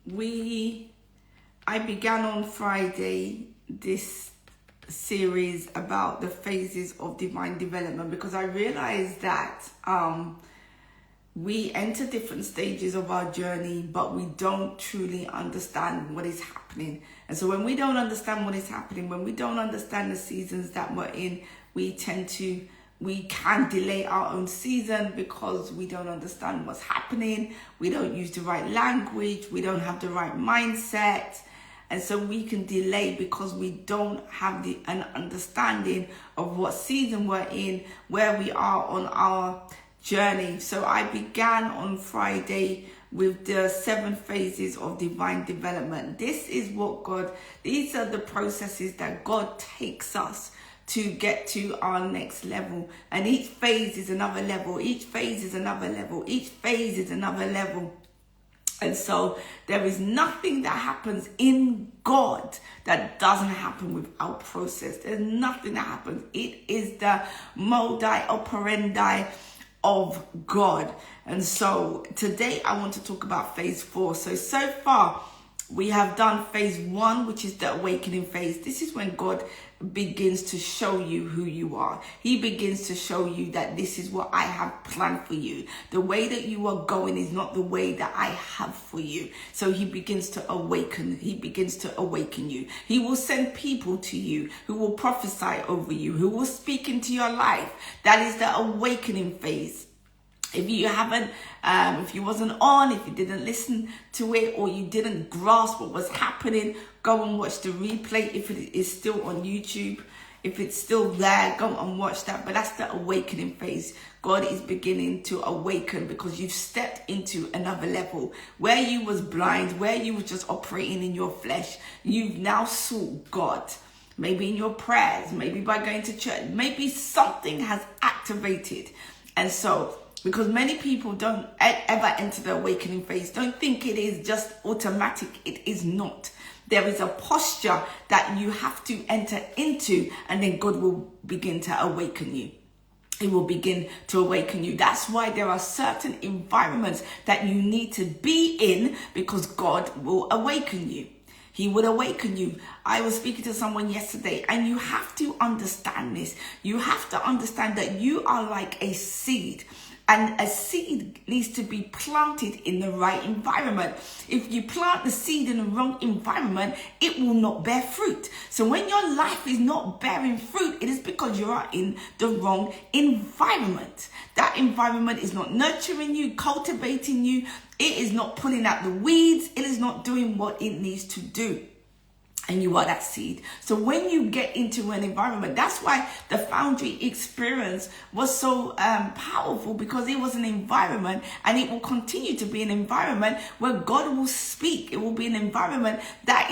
I began on Friday this series about the phases of divine development because I realized that we enter different stages of our journey, but we don't truly understand what is happening. And so when we don't understand what is happening, when we don't understand the seasons that we're in, we can delay our own season because we don't understand what's happening. We don't use the right language. We don't have the right mindset. And so we can delay because we don't have an understanding of what season we're in, where we are on our journey. So I began on Friday with the 7 phases of divine development. These are the processes that God takes us to get to our next level. And each phase is another level. Each phase is another level. Each phase is another level. And so there is nothing that happens in God that doesn't happen without process. There's nothing that happens. It is the modus operandi of God. And so today I want to talk about phase 4. So far we have done phase 1, which is the awakening phase. This is when God begins to show you who you are. He begins to show you that this is what I have planned for you. The way that you are going is not the way that I have for you. So he begins to awaken. He begins to awaken you. He will send people to you who will prophesy over you, who will speak into your life. That is the awakening phase. If you haven't, if you wasn't on, if you didn't listen to it, or you didn't grasp what was happening, go and watch the replay. If it is still on YouTube, if it's still there, go and watch that. But that's the awakening phase. God is beginning to awaken because you've stepped into another level. Where you was blind, where you was just operating in your flesh, you've now sought God. Maybe in your prayers, maybe by going to church, maybe something has activated. And so, because many people don't ever enter the awakening phase, don't think it is just automatic. It is not. There is a posture that you have to enter into, and then God will begin to awaken you. He will begin to awaken you. That's why there are certain environments that you need to be in, because God will awaken you. He will awaken you. I was speaking to someone yesterday, and you have to understand this. You have to understand that you are like a seed. And a seed needs to be planted in the right environment. If you plant the seed in the wrong environment, it will not bear fruit. So when your life is not bearing fruit, it is because you are in the wrong environment. That environment is not nurturing you, cultivating you. It is not pulling out the weeds. It is not doing what it needs to do. And you are that seed. So when you get into an environment, that's why the Foundry experience was so powerful, because it was an environment, and it will continue to be an environment where God will speak. It will be an environment that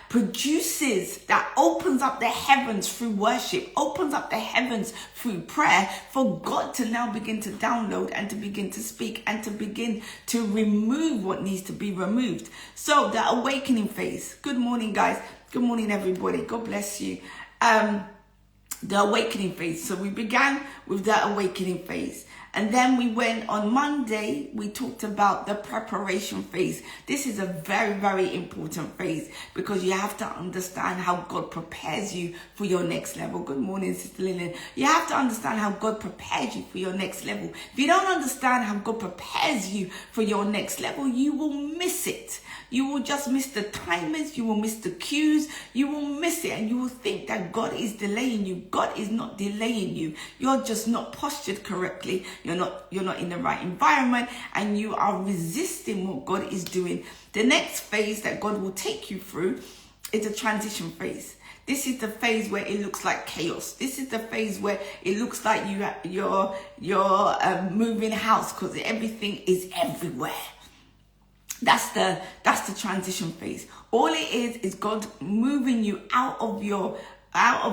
produces, that opens up the heavens through worship, opens up the heavens through prayer, for God to now begin to download and to begin to speak and to begin to remove what needs to be removed. So the awakening phase. Good morning, guys. Good morning, everybody. God bless you. The awakening phase. So we began with the awakening phase. And then we went on Monday, we talked about the preparation phase. This is a very, very important phase, because you have to understand how God prepares you for your next level. Good morning, Sister Lillian. You have to understand how God prepares you for your next level. If you don't understand how God prepares you for your next level, you will miss it. You will just miss the timings. You will miss the cues. You will miss it, and you will think that God is delaying you. God is not delaying you. You're just not postured correctly. You're not in the right environment, and you are resisting what God is doing. The next phase that God will take you through is a transition phase. This is the phase where it looks like chaos. This is the phase where it looks like you're moving house, because everything is everywhere. That's the transition phase. All it is God moving you out of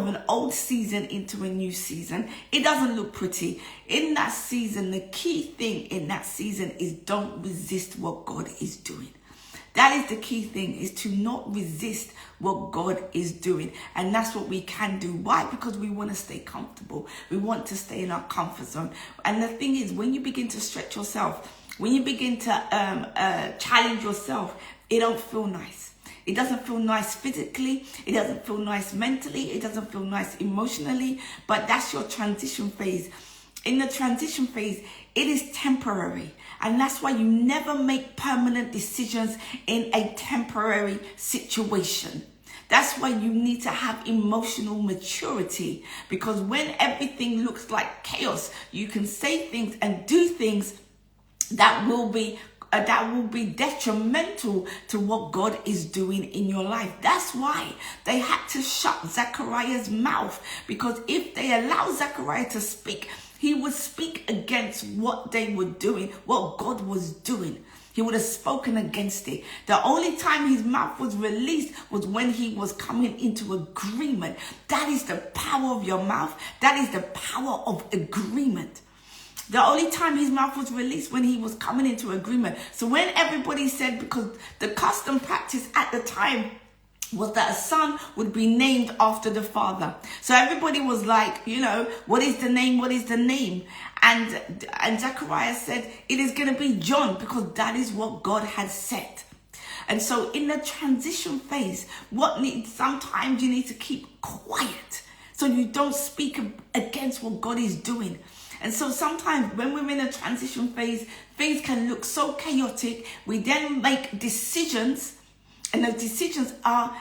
an old season into a new season. It doesn't look pretty. In that season, the key thing in that season is don't resist what God is doing. That is the key thing, is to not resist what God is doing. And that's what we can do. Why? Because we want to stay comfortable. We want to stay in our comfort zone. And the thing is, when you begin to stretch yourself when you begin to challenge yourself, it don't feel nice. It doesn't feel nice physically. It doesn't feel nice mentally. It doesn't feel nice emotionally. But that's your transition phase. In the transition phase, it is temporary. And that's why you never make permanent decisions in a temporary situation. That's why you need to have emotional maturity. Because when everything looks like chaos, you can say things and do things that will be detrimental to what God is doing in your life. That's why they had to shut Zechariah's mouth, because if they allow Zechariah to speak, he would speak against what they were doing, what God was doing. He would have spoken against it. The only time his mouth was released was when he was coming into agreement. That is the power of your mouth. That is the power of agreement. The only time his mouth was released when he was coming into agreement. So when everybody said, because the custom practice at the time was that a son would be named after the father. So everybody was like, what is the name? What is the name? And Zechariah said, it is going to be John, because that is what God had said. And so in the transition phase, sometimes you need to keep quiet so you don't speak against what God is doing. And so sometimes when we're in a transition phase, things can look so chaotic. We then make decisions, and those decisions are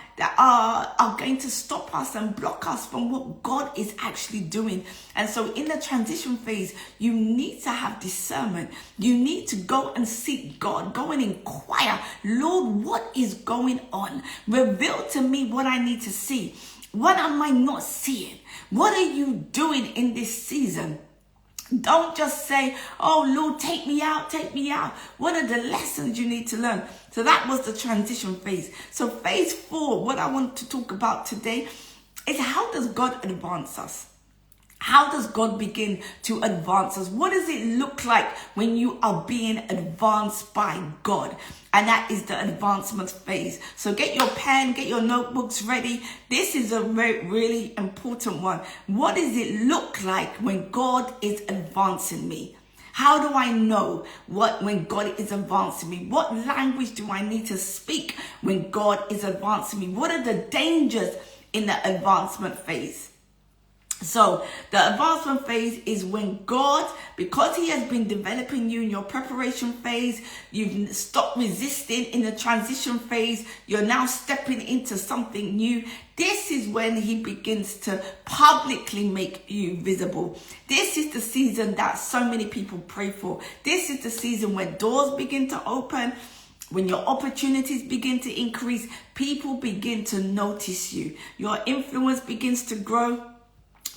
going to stop us and block us from what God is actually doing. And so in the transition phase, you need to have discernment. You need to go and seek God. Go and inquire, Lord, what is going on? Reveal to me what I need to see. What am I not seeing? What are you doing in this season? Don't just say, oh, Lord, take me out, take me out. What are the lessons you need to learn? So that was the transition phase. So phase 4, what I want to talk about today is, how does God advance us? How does God begin to advance us? What does it look like when you are being advanced by God? And that is the advancement phase. So get your pen, get your notebooks ready. This is a really important one. What does it look like when God is advancing me? How do I know when God is advancing me? What language do I need to speak when God is advancing me? What are the dangers in the advancement phase? So the advancement phase is when God, because he has been developing you in your preparation phase, you've stopped resisting in the transition phase, you're now stepping into something new. This is when he begins to publicly make you visible. This is the season that so many people pray for. This is the season when doors begin to open. When your opportunities begin to increase, people begin to notice you. Your influence begins to grow.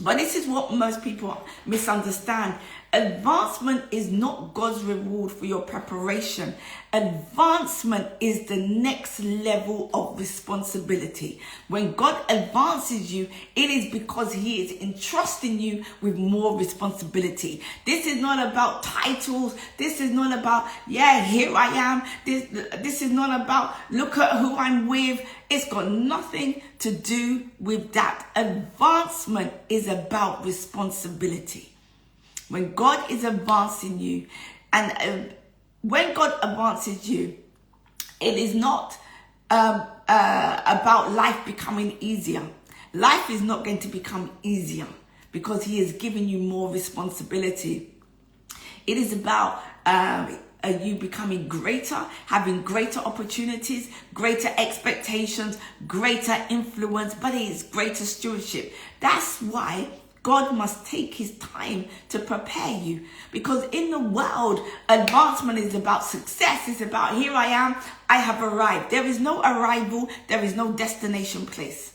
But this is what most people misunderstand. Advancement is not God's reward for your preparation. Advancement is the next level of responsibility. When God advances you, it is because he is entrusting you with more responsibility. This is not about titles. This is not about, here I am. This is not about, look at who I'm with. It's got nothing to do with that. Advancement is about responsibility. When God is advancing you, and when God advances you, it is not about life becoming easier. Life is not going to become easier because he is giving you more responsibility. It is about you becoming greater, having greater opportunities, greater expectations, greater influence, but it is greater stewardship. That's why God must take his time to prepare you, because in the world, advancement is about success. It's about, here I am, I have arrived. There is no arrival, there is no destination place.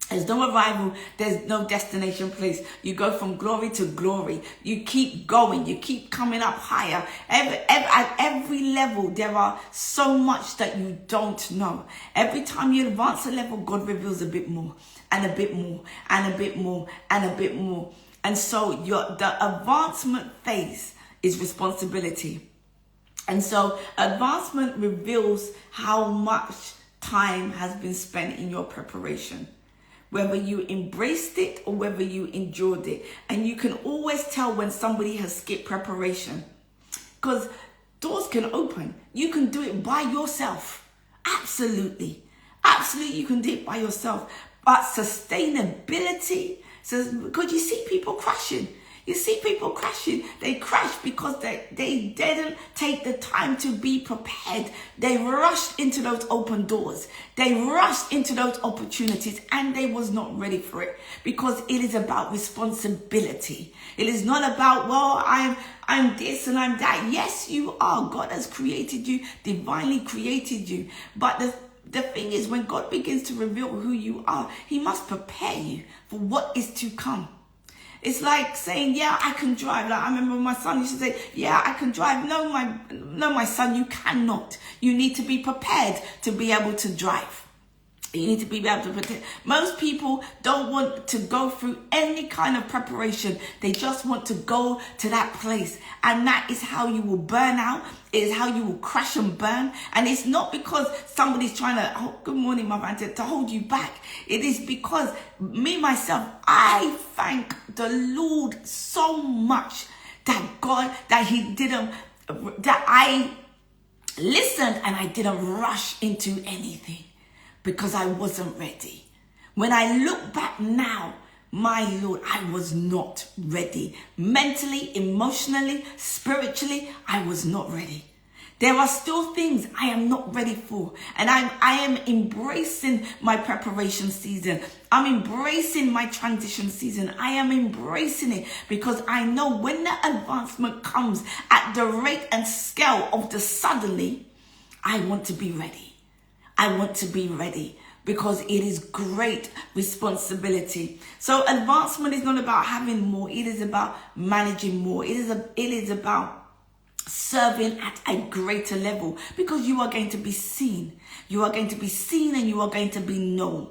There's no arrival, there's no destination place. You go from glory to glory. You keep going, you keep coming up higher. At every level, there are so much that you don't know. Every time you advance a level, God reveals a bit more, and a bit more, and a bit more, and a bit more. And so the advancement phase is responsibility. And so advancement reveals how much time has been spent in your preparation, whether you embraced it or whether you endured it. And you can always tell when somebody has skipped preparation, because Doors can open. You can do it by yourself. Absolutely. Absolutely, you can do it by yourself. But sustainability, because you see people crashing. You see people crashing. They crash because they didn't take the time to be prepared. They rushed into those open doors. They rushed into those opportunities, and they was not ready for it, because it is about responsibility. It is not about, well, I'm this and I'm that. Yes, you are. God has created you, divinely created you. But the thing is, when God begins to reveal who you are, he must prepare you for what is to come. It's like saying, yeah, I can drive. Like, I remember my son used to say, yeah, I can drive. No, my son, you cannot. You need to be prepared to be able to drive. You need to be able to protect. Most people don't want to go through any kind of preparation. They just want to go to that place. And that is how you will burn out. It is how you will crash and burn. And it's not because somebody's trying to, oh, good morning, my man, to hold you back. It is because me, myself, I thank the Lord so much that God, that I listened and I didn't rush into anything, because I wasn't ready. When I look back now, my Lord, I was not ready. Mentally, emotionally, spiritually, I was not ready. There are still things I am not ready for. And I am embracing my preparation season. I'm embracing my transition season. I am embracing it, because I know when the advancement comes at the rate and scale of the suddenly, I want to be ready. I want to be ready, because it is great responsibility. So advancement is not about having more. It is about managing more. It is about serving at a greater level, because you are going to be seen. You are going to be seen and you are going to be known.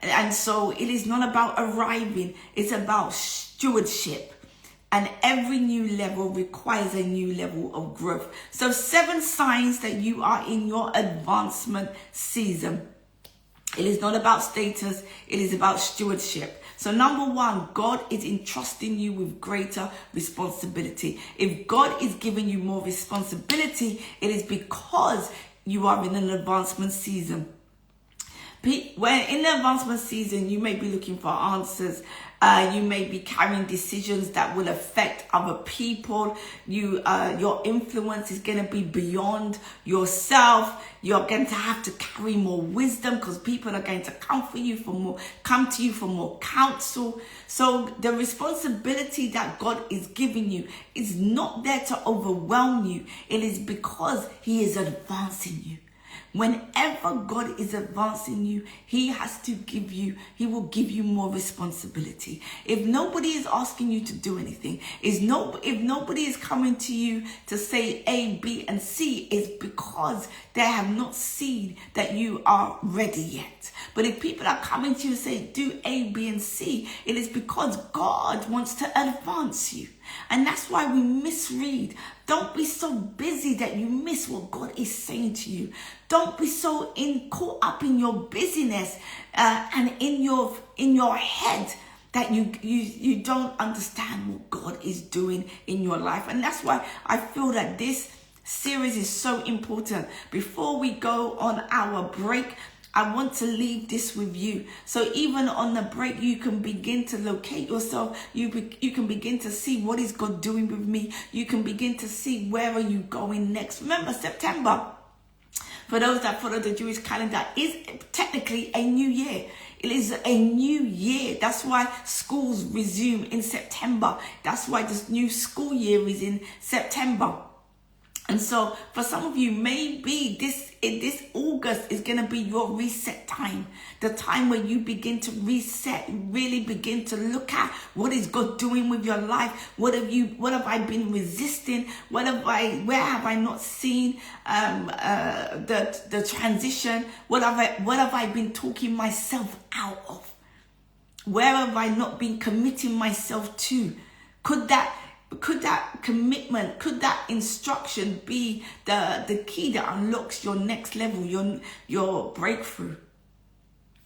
And so it is not about arriving. It's about stewardship. And every new level requires a new level of growth. So 7 signs that you are in your advancement season. It is not about status. It is about stewardship. So number 1, God is entrusting you with greater responsibility. If God is giving you more responsibility, it is because you are in an advancement season. When in the advancement season, you may be looking for answers. You may be carrying decisions that will affect other people. Your influence is going to be beyond yourself. You're going to have to carry more wisdom, because people are going to come to you for more counsel. So the responsibility that God is giving you is not there to overwhelm you. It is because he is advancing you. Whenever God is advancing you, he will give you more responsibility. If nobody is asking you to do anything, if nobody is coming to you to say A, B, and C, it's because they have not seen that you are ready yet. But if people are coming to you and say, do A, B, and C, it is because God wants to advance you. And that's why we misread. Don't be so busy that you miss what God is saying to you. Don't be so caught up in your busyness and in your head that you don't understand what God is doing in your life. And that's why I feel that this series is so important. Before we go on our break, I want to leave this with you. So even on the break, you can begin to locate yourself. You can begin to see, what is God doing with me? You can begin to see, where are you going next? Remember, September, for those that follow the Jewish calendar, is technically a new year. It is a new year. That's why schools resume in September. That's why this new school year is in September. And so for some of you, maybe this August is going to be your reset time. The time where you begin to reset, really begin to look at, what is God doing with your life? What have I been resisting? where have I not seen the transition? What have I been talking myself out of? Where have I not been committing myself to? Could that commitment, could that instruction be the key that unlocks your next level, your breakthrough?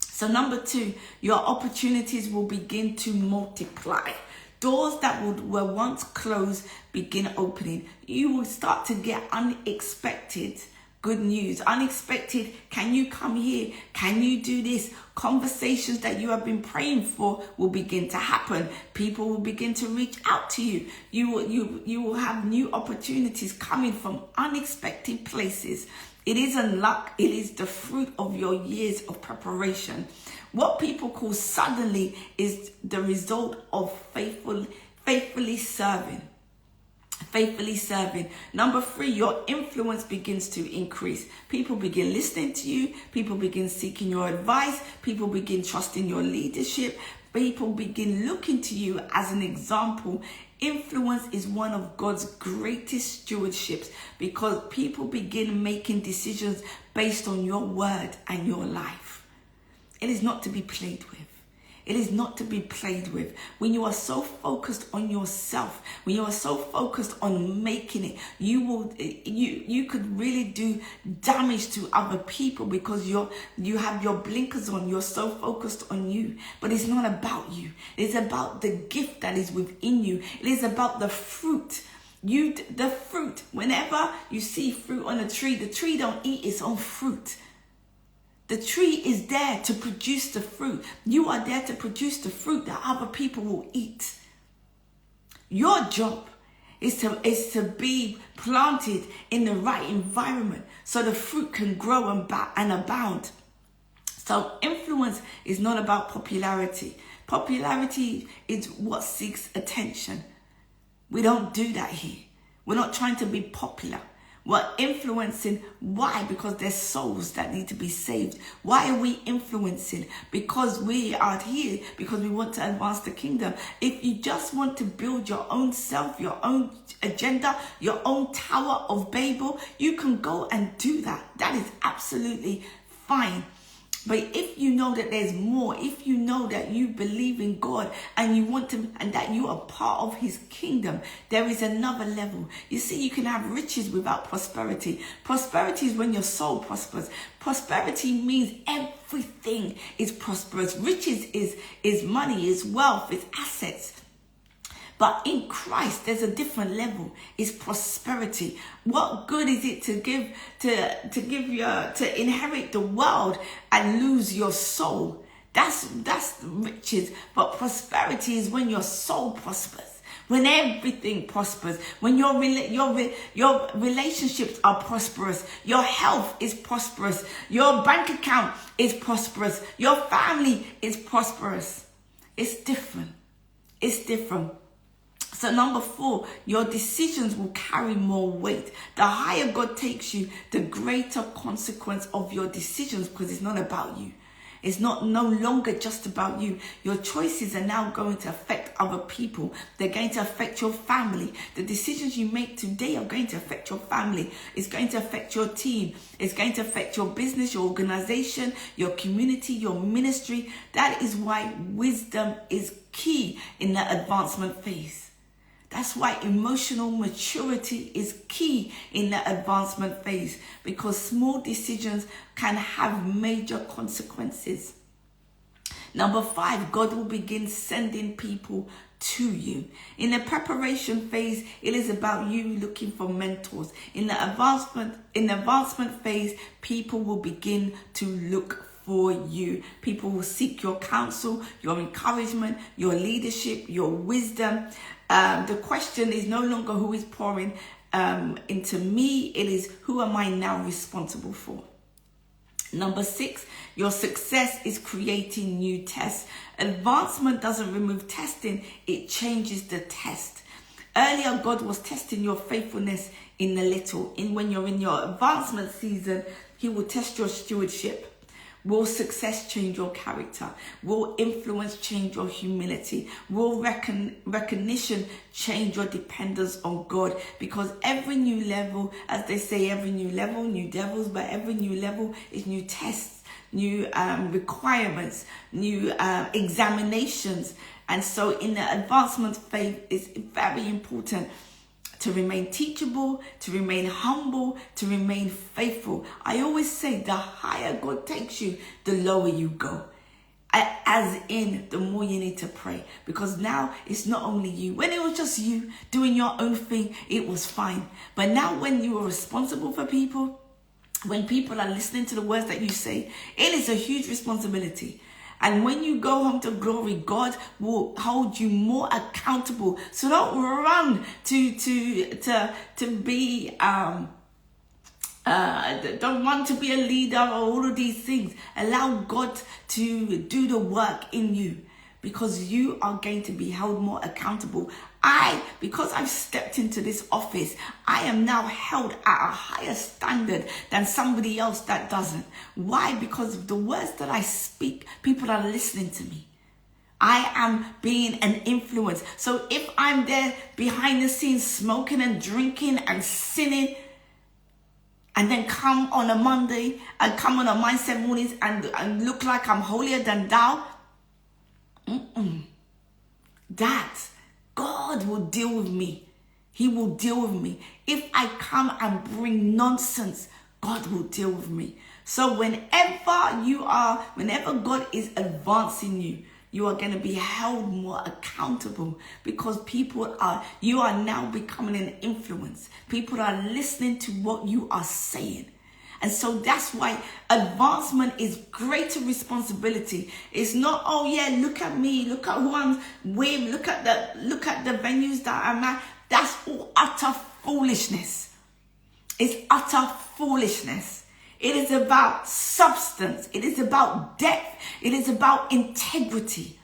So number 2, your opportunities will begin to multiply. Doors that were once closed begin opening. You will start to get unexpected good news. Unexpected, can you come here? Can you do this? Conversations that you have been praying for will begin to happen. People will begin to reach out to you. You will have new opportunities coming from unexpected places. It isn't luck, it is the fruit of your years of preparation. What people call suddenly is the result of faithfully serving. Faithfully serving. Number 3, your influence begins to increase. People begin listening to you. People begin seeking your advice. People begin trusting your leadership. People begin looking to you as an example. Influence is one of God's greatest stewardships because people begin making decisions based on your word and your life. It is not to be played with. It is not to be played with. When you are so focused on yourself, when you are so focused on making it, you could really do damage to other people because you have your blinkers on. You're so focused on you. But it's not about you. It's about the gift that is within you. It is about the fruit. The fruit. Whenever you see fruit on a tree, the tree don't eat its own fruit. The tree is there to produce the fruit. You are there to produce the fruit that other people will eat. Your job is to be planted in the right environment so the fruit can grow and abound. So influence is not about popularity. Popularity is what seeks attention. We don't do that here. We're not trying to be popular. We're influencing. Why? Because there's souls that need to be saved. Why are we influencing? Because we are here, because we want to advance the kingdom. If you just want to build your own self, your own agenda, your own Tower of Babel, you can go and do that. That is absolutely fine. But if you know that there's more, if you know that you believe in God and you want to, and that you are part of his kingdom, there is another level. You see, you can have riches without prosperity. Prosperity is when your soul prospers. Prosperity means everything is prosperous. Riches is money, is wealth, is assets. But in Christ, there's a different level. It's prosperity. What good is it to inherit the world and lose your soul? That's riches. But prosperity is when your soul prospers, when everything prospers, when your relationships are prosperous, your health is prosperous, your bank account is prosperous, your family is prosperous. It's different. It's different. So number 4, your decisions will carry more weight. The higher God takes you, the greater consequence of your decisions, because it's not about you. It's no longer just about you. Your choices are now going to affect other people. They're going to affect your family. The decisions you make today are going to affect your family. It's going to affect your team. It's going to affect your business, your organization, your community, your ministry. That is why wisdom is key in the advancement phase. That's why emotional maturity is key in the advancement phase, because small decisions can have major consequences. Number 5, God will begin sending people to you. In the preparation phase, it is about you looking for mentors. In the advancement phase, people will begin to look for you. People will seek your counsel, your encouragement, your leadership, your wisdom. The question is no longer who is pouring into me. It is, who am I now responsible for? Number 6, your success is creating new tests. Advancement doesn't remove testing, it changes the test. Earlier, God was testing your faithfulness in the little. When you're in your advancement season, he will test your stewardship. Will success change your character? Will influence change your humility? Will recognition change your dependence on God? Because every new level, as they say, every new level, new devils, but every new level is new tests, new requirements, new examinations. And so in the advancement phase, it's very important to remain teachable, to remain humble, to remain faithful. I always say the higher God takes you, the lower you go. As in, the more you need to pray. Because now it's not only you. When it was just you doing your own thing, it was fine. But now when you are responsible for people, when people are listening to the words that you say, it is a huge responsibility. And when you go home to glory, God will hold you more accountable. So don't run to be don't want to be a leader or all of these things. Allow God to do the work in you, because you are going to be held more accountable. Because I've stepped into this office, I am now held at a higher standard than somebody else that doesn't. Why? Because of the words that I speak, people are listening to me. I am being an influence. So if I'm there behind the scenes smoking and drinking and sinning, and then come on a Monday and come on a mindset mornings and look like I'm holier than thou, that God will deal with me. He will deal with me. If I come and bring nonsense, God will deal with me. So whenever God is advancing you, you are going to be held more accountable, because you are now becoming an influence. People are listening to what you are saying. And so that's why advancement is greater responsibility. It's not, oh yeah, look at me, look at who I'm with, look at the venues that I'm at. That's all utter foolishness. It's utter foolishness. It is about substance. It is about depth. It is about integrity.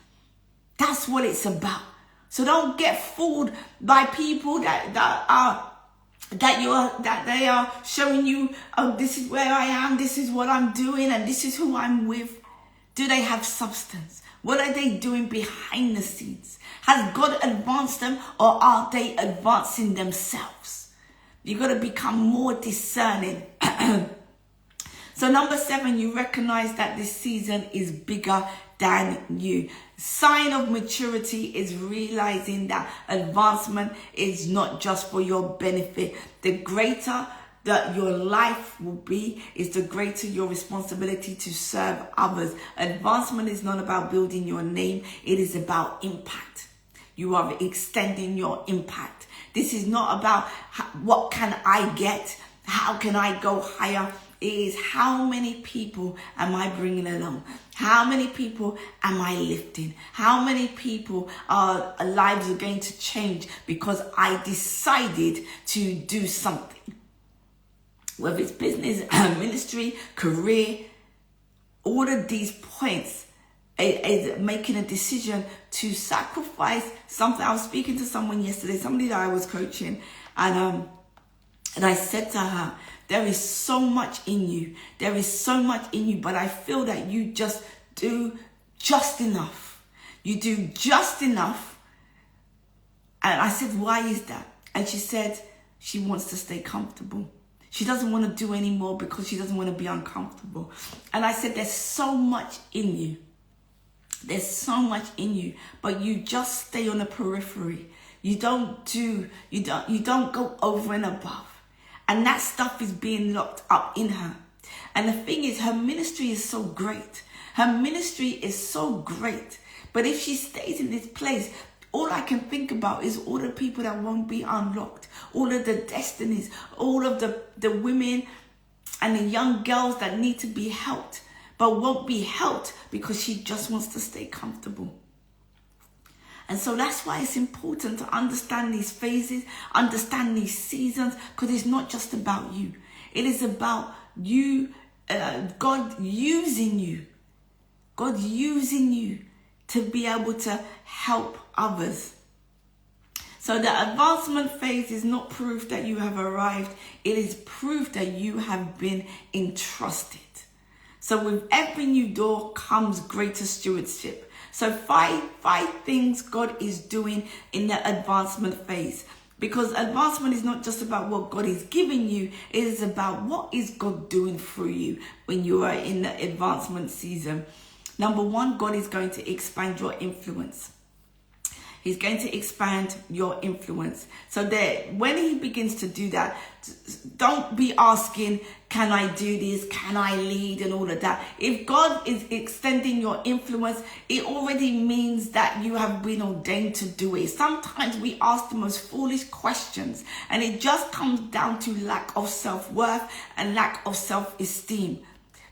That's what it's about. So don't get fooled by people that they are showing you, oh, this is where I am, this is what I'm doing, and this is who I'm with. Do they have substance? What are they doing behind the scenes? Has God advanced them, or are they advancing themselves? You've got to become more discerning. So number 7, you recognize that this season is bigger than you. Sign of maturity is realizing that advancement is not just for your benefit. The greater that your life will be, is the greater your responsibility to serve others. Advancement is not about building your name. It is about impact. You are extending your impact. This is not about what can I get? How can I go higher? It is how many people am I bringing along? How many people am I lifting? How many people lives are going to change because I decided to do something? Whether it's business, ministry, career, all of these points is making a decision to sacrifice something. I was speaking to someone yesterday, somebody that I was coaching, and I said to her, there is so much in you. There is so much in you, but I feel that you just do just enough. You do just enough. And I said, why is that? And she said, she wants to stay comfortable. She doesn't want to do any more because she doesn't want to be uncomfortable. And I said, there's so much in you. There's so much in you, but you just stay on the periphery. You don't go over and above. And that stuff is being locked up in her. And the thing is, her ministry is so great. Her ministry is so great. But if she stays in this place, all I can think about is all the people that won't be unlocked. All of the destinies. All of the women and the young girls that need to be helped, but won't be helped because she just wants to stay comfortable. And so that's why it's important to understand these phases, understand these seasons, because it's not just about you. It is about you, God using you. God using you to be able to help others. So the advancement phase is not proof that you have arrived. It is proof that you have been entrusted. So with every new door comes greater stewardship. So five things God is doing in the advancement phase. Because advancement is not just about what God is giving you. It is about what is God doing through you when you are in the advancement season. Number 1, God is going to expand your influence. He's going to expand your influence. So that when he begins to do that, don't be asking, can I do this? Can I lead? And all of that. If God is extending your influence, it already means that you have been ordained to do it. Sometimes we ask the most foolish questions, and it just comes down to lack of self-worth and lack of self-esteem.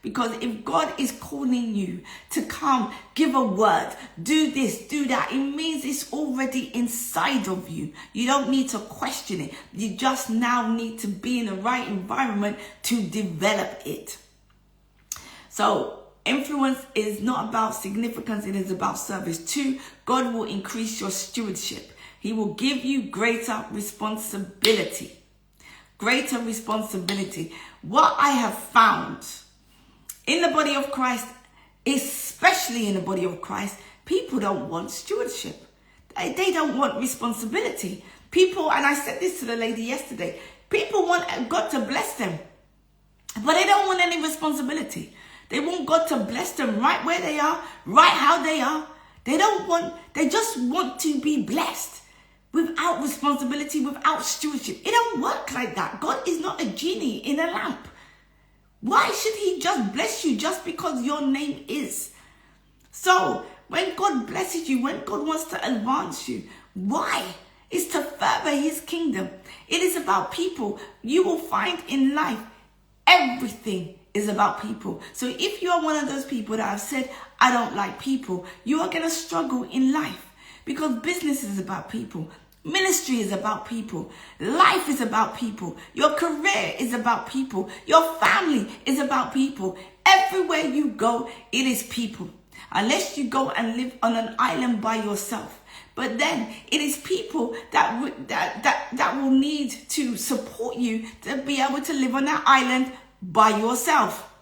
Because if God is calling you to come, give a word, do this, do that, it means it's already inside of you. You don't need to question it. You just now need to be in the right environment to develop it. So influence is not about significance, it is about service. 2, God will increase your stewardship. He will give you greater responsibility. Greater responsibility. What I have found in the body of Christ, especially in the body of Christ, people don't want stewardship. They don't want responsibility. People, and I said this to the lady yesterday, people want God to bless them, but they don't want any responsibility. They want God to bless them right where they are, right how they are. They just want to be blessed without responsibility, without stewardship. It don't work like that. God is not a genie in a lamp. Why should he just bless you just because your name is? So when God blesses you, when God wants to advance you, why? It's to further his kingdom. It is about people. You will find in life, everything is about people. So if you are one of those people that have said, I don't like people, you are going to struggle in life, because business is about people. Ministry is about people. Life is about people. Your career is about people. Your family is about people. Everywhere you go, it is people. Unless you go and live on an island by yourself. But then it is people that will need to support you to be able to live on that island by yourself.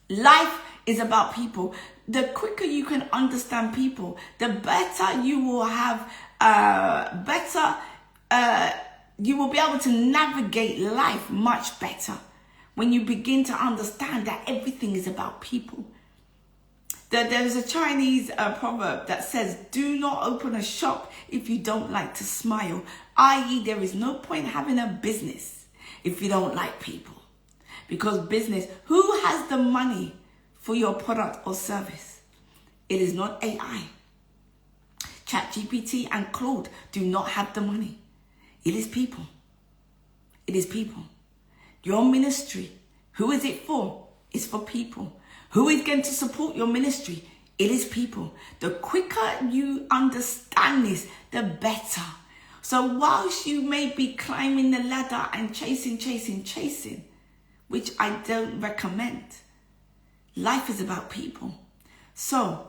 Life is about people. The quicker you can understand people, the better you will have you will be able to navigate life much better when you begin to understand that everything is about people. There is a Chinese proverb that says, do not open a shop if you don't like to smile, i.e. there is no point having a business if you don't like people. Because business, who has the money for your product or service? It is not AI. ChatGPT and Claude do not have the money. It is people. It is people. Your ministry, who is it for? It's for people. Who is going to support your ministry? It is people. The quicker you understand this, the better. So whilst you may be climbing the ladder and chasing, which I don't recommend, life is about people. So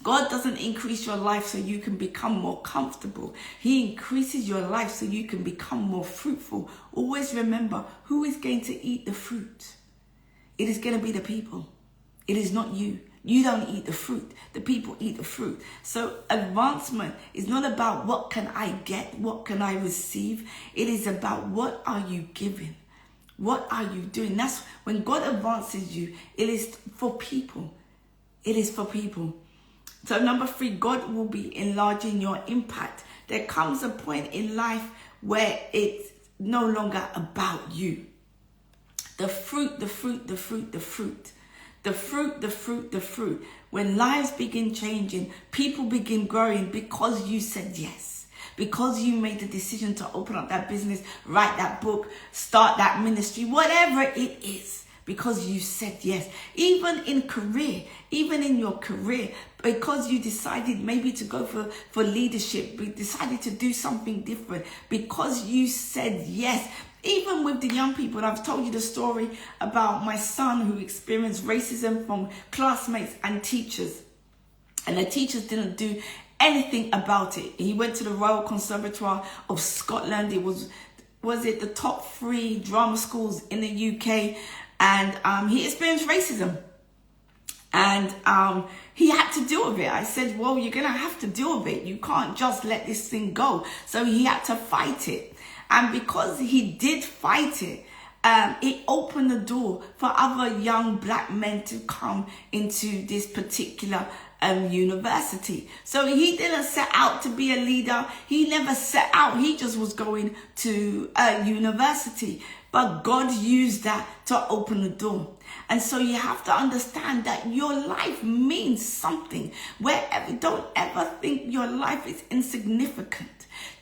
God doesn't increase your life so you can become more comfortable. He increases your life so you can become more fruitful. Always remember, who is going to eat the fruit? It is going to be the people. It is not you. You don't eat the fruit. The people eat the fruit. So advancement is not about what can I get, what can I receive. It is about what are you giving? What are you doing? That's when God advances you. It is for people. It is for people. So number 3, God will be enlarging your impact. There comes a point in life where it's no longer about you. The fruit. When lives begin changing, people begin growing because you said yes. Because you made the decision to open up that business, write that book, start that ministry, whatever it is. Because you said yes. Even in your career, because you decided maybe to go for leadership, you decided to do something different, because you said yes. Even with the young people, and I've told you the story about my son who experienced racism from classmates and teachers. And the teachers didn't do anything about it. He went to the Royal Conservatoire of Scotland. It was it the top 3 drama schools in the UK. And he experienced racism. And he had to deal with it. I said, well, you're going to have to deal with it. You can't just let this thing go. So he had to fight it. And because he did fight it, it opened the door for other young black men to come into this particular university. So he didn't set out to be a leader. He never set out. He just was going to a university. but God used that to open the door. And so you have to understand that your life means something. Don't ever think your life is insignificant.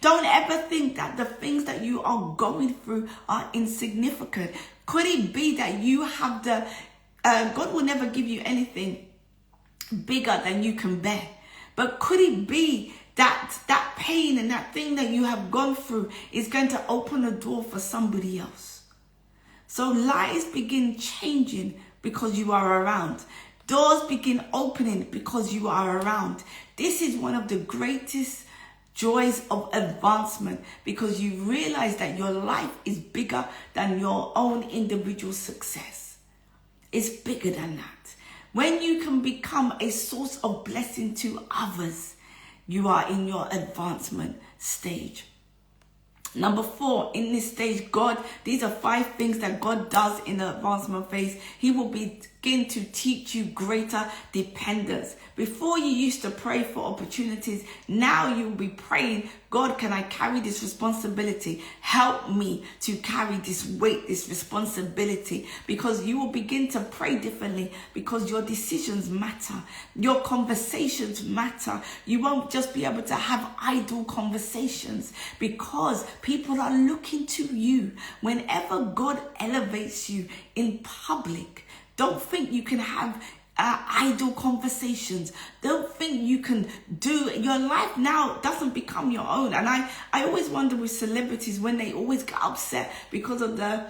Don't ever think that the things that you are going through are insignificant. Could it be that you have God will never give you anything bigger than you can bear. But could it be that pain and that thing that you have gone through is going to open a door for somebody else? So lives begin changing because you are around. Doors begin opening because you are around. This is one of the greatest joys of advancement, because you realize that your life is bigger than your own individual success. It's bigger than that. When you can become a source of blessing to others, you are in your advancement stage. Number 4, in this stage, these are 5 things that God does in the advancement phase. He will begin to teach you greater dependence. Before you used to pray for opportunities, now you will be praying, God, can I carry this responsibility? Help me to carry this weight, this responsibility, because you will begin to pray differently, because your decisions matter. Your conversations matter. You won't just be able to have idle conversations, because people are looking to you. Whenever God elevates you in public, don't think you can have idle conversations. Don't think you can do your life now doesn't become your own. And I always wonder with celebrities when they always get upset because of the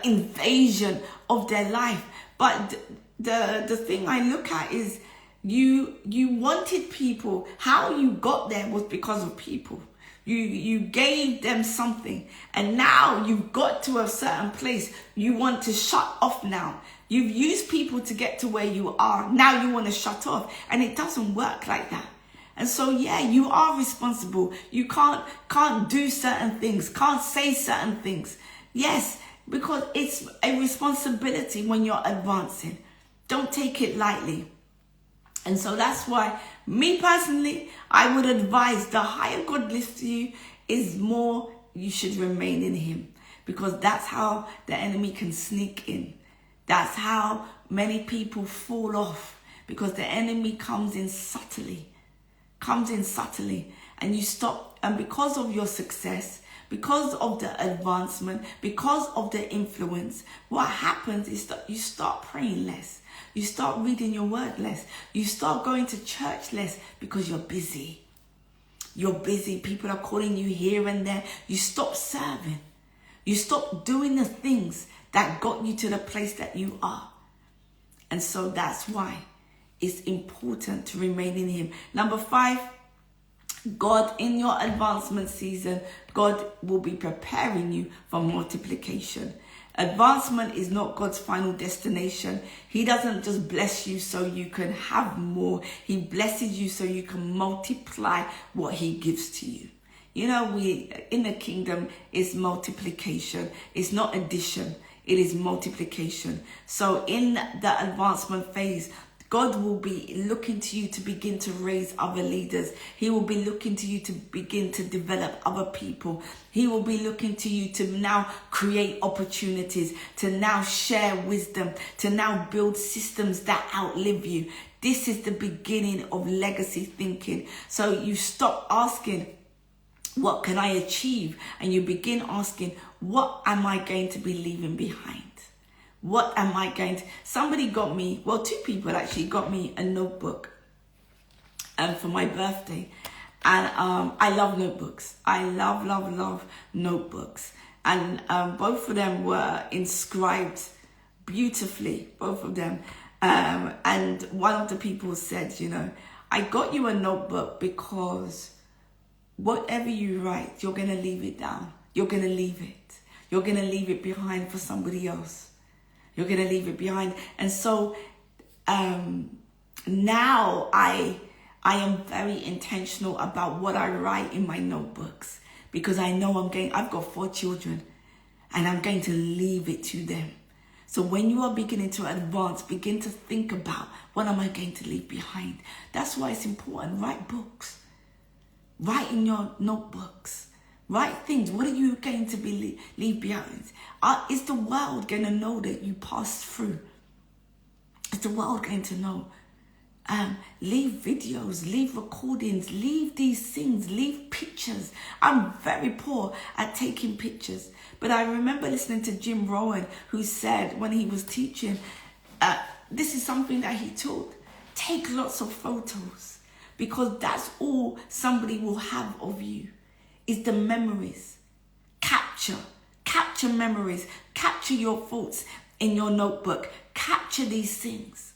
invasion of their life. But the thing I look at is you wanted people. How you got there was because of people. You gave them something, and now you've got to a certain place. You want to shut off now. You've used people to get to where you are. Now you want to shut off, and it doesn't work like that. And so, yeah, you are responsible. You can't do certain things, can't say certain things. Yes, because it's a responsibility when you're advancing. Don't take it lightly. And so that's why, me personally, I would advise the higher God lifts you is more you should remain in him, because that's how the enemy can sneak in. That's how many people fall off, because the enemy comes in subtly, and you stop. And because of your success, because of the advancement, because of the influence, what happens is that you start praying less. You start reading your word less. You start going to church less because you're busy. You're busy. People are calling you here and there. You stop serving. You stop doing the things that got you to the place that you are. And so that's why it's important to remain in him. Number 5, God, in your advancement season, God will be preparing you for multiplication. Advancement is not God's final destination. He doesn't just bless you so you can have more. He blesses you so you can multiply what he gives to you. You know, in the kingdom, it's multiplication. It's not addition. It is multiplication. So in the advancement phase, God will be looking to you to begin to raise other leaders. He will be looking to you to begin to develop other people. He will be looking to you to now create opportunities, to now share wisdom, to now build systems that outlive you. This is the beginning of legacy thinking. So you stop asking, what can I achieve? And you begin asking, what am I going to be leaving behind? What am I going to... Somebody got me, 2 people actually got me a notebook for my birthday. And I love notebooks. I love notebooks. And both of them were inscribed beautifully, both of them. And one of the people said, I got you a notebook because whatever you write, you're going to leave it down. You're going to leave it. You're going to leave it behind for somebody else. You're going to leave it behind. And so now I am very intentional about what I write in my notebooks, because I know I've got 4 children and I'm going to leave it to them. So when you are beginning to advance, begin to think about, what am I going to leave behind? That's why it's important. Write books. Write in your notebooks. Right things. What are you going to be leave behind? Is the world going to know that you passed through? Is the world going to know? Leave videos, leave recordings, leave these things, leave pictures. I'm very poor at taking pictures. But I remember listening to Jim Rohn, who said when he was teaching, this is something that he taught. Take lots of photos, because that's all somebody will have of you, is the memories. Capture memories. Capture your thoughts in your notebook. Capture these things.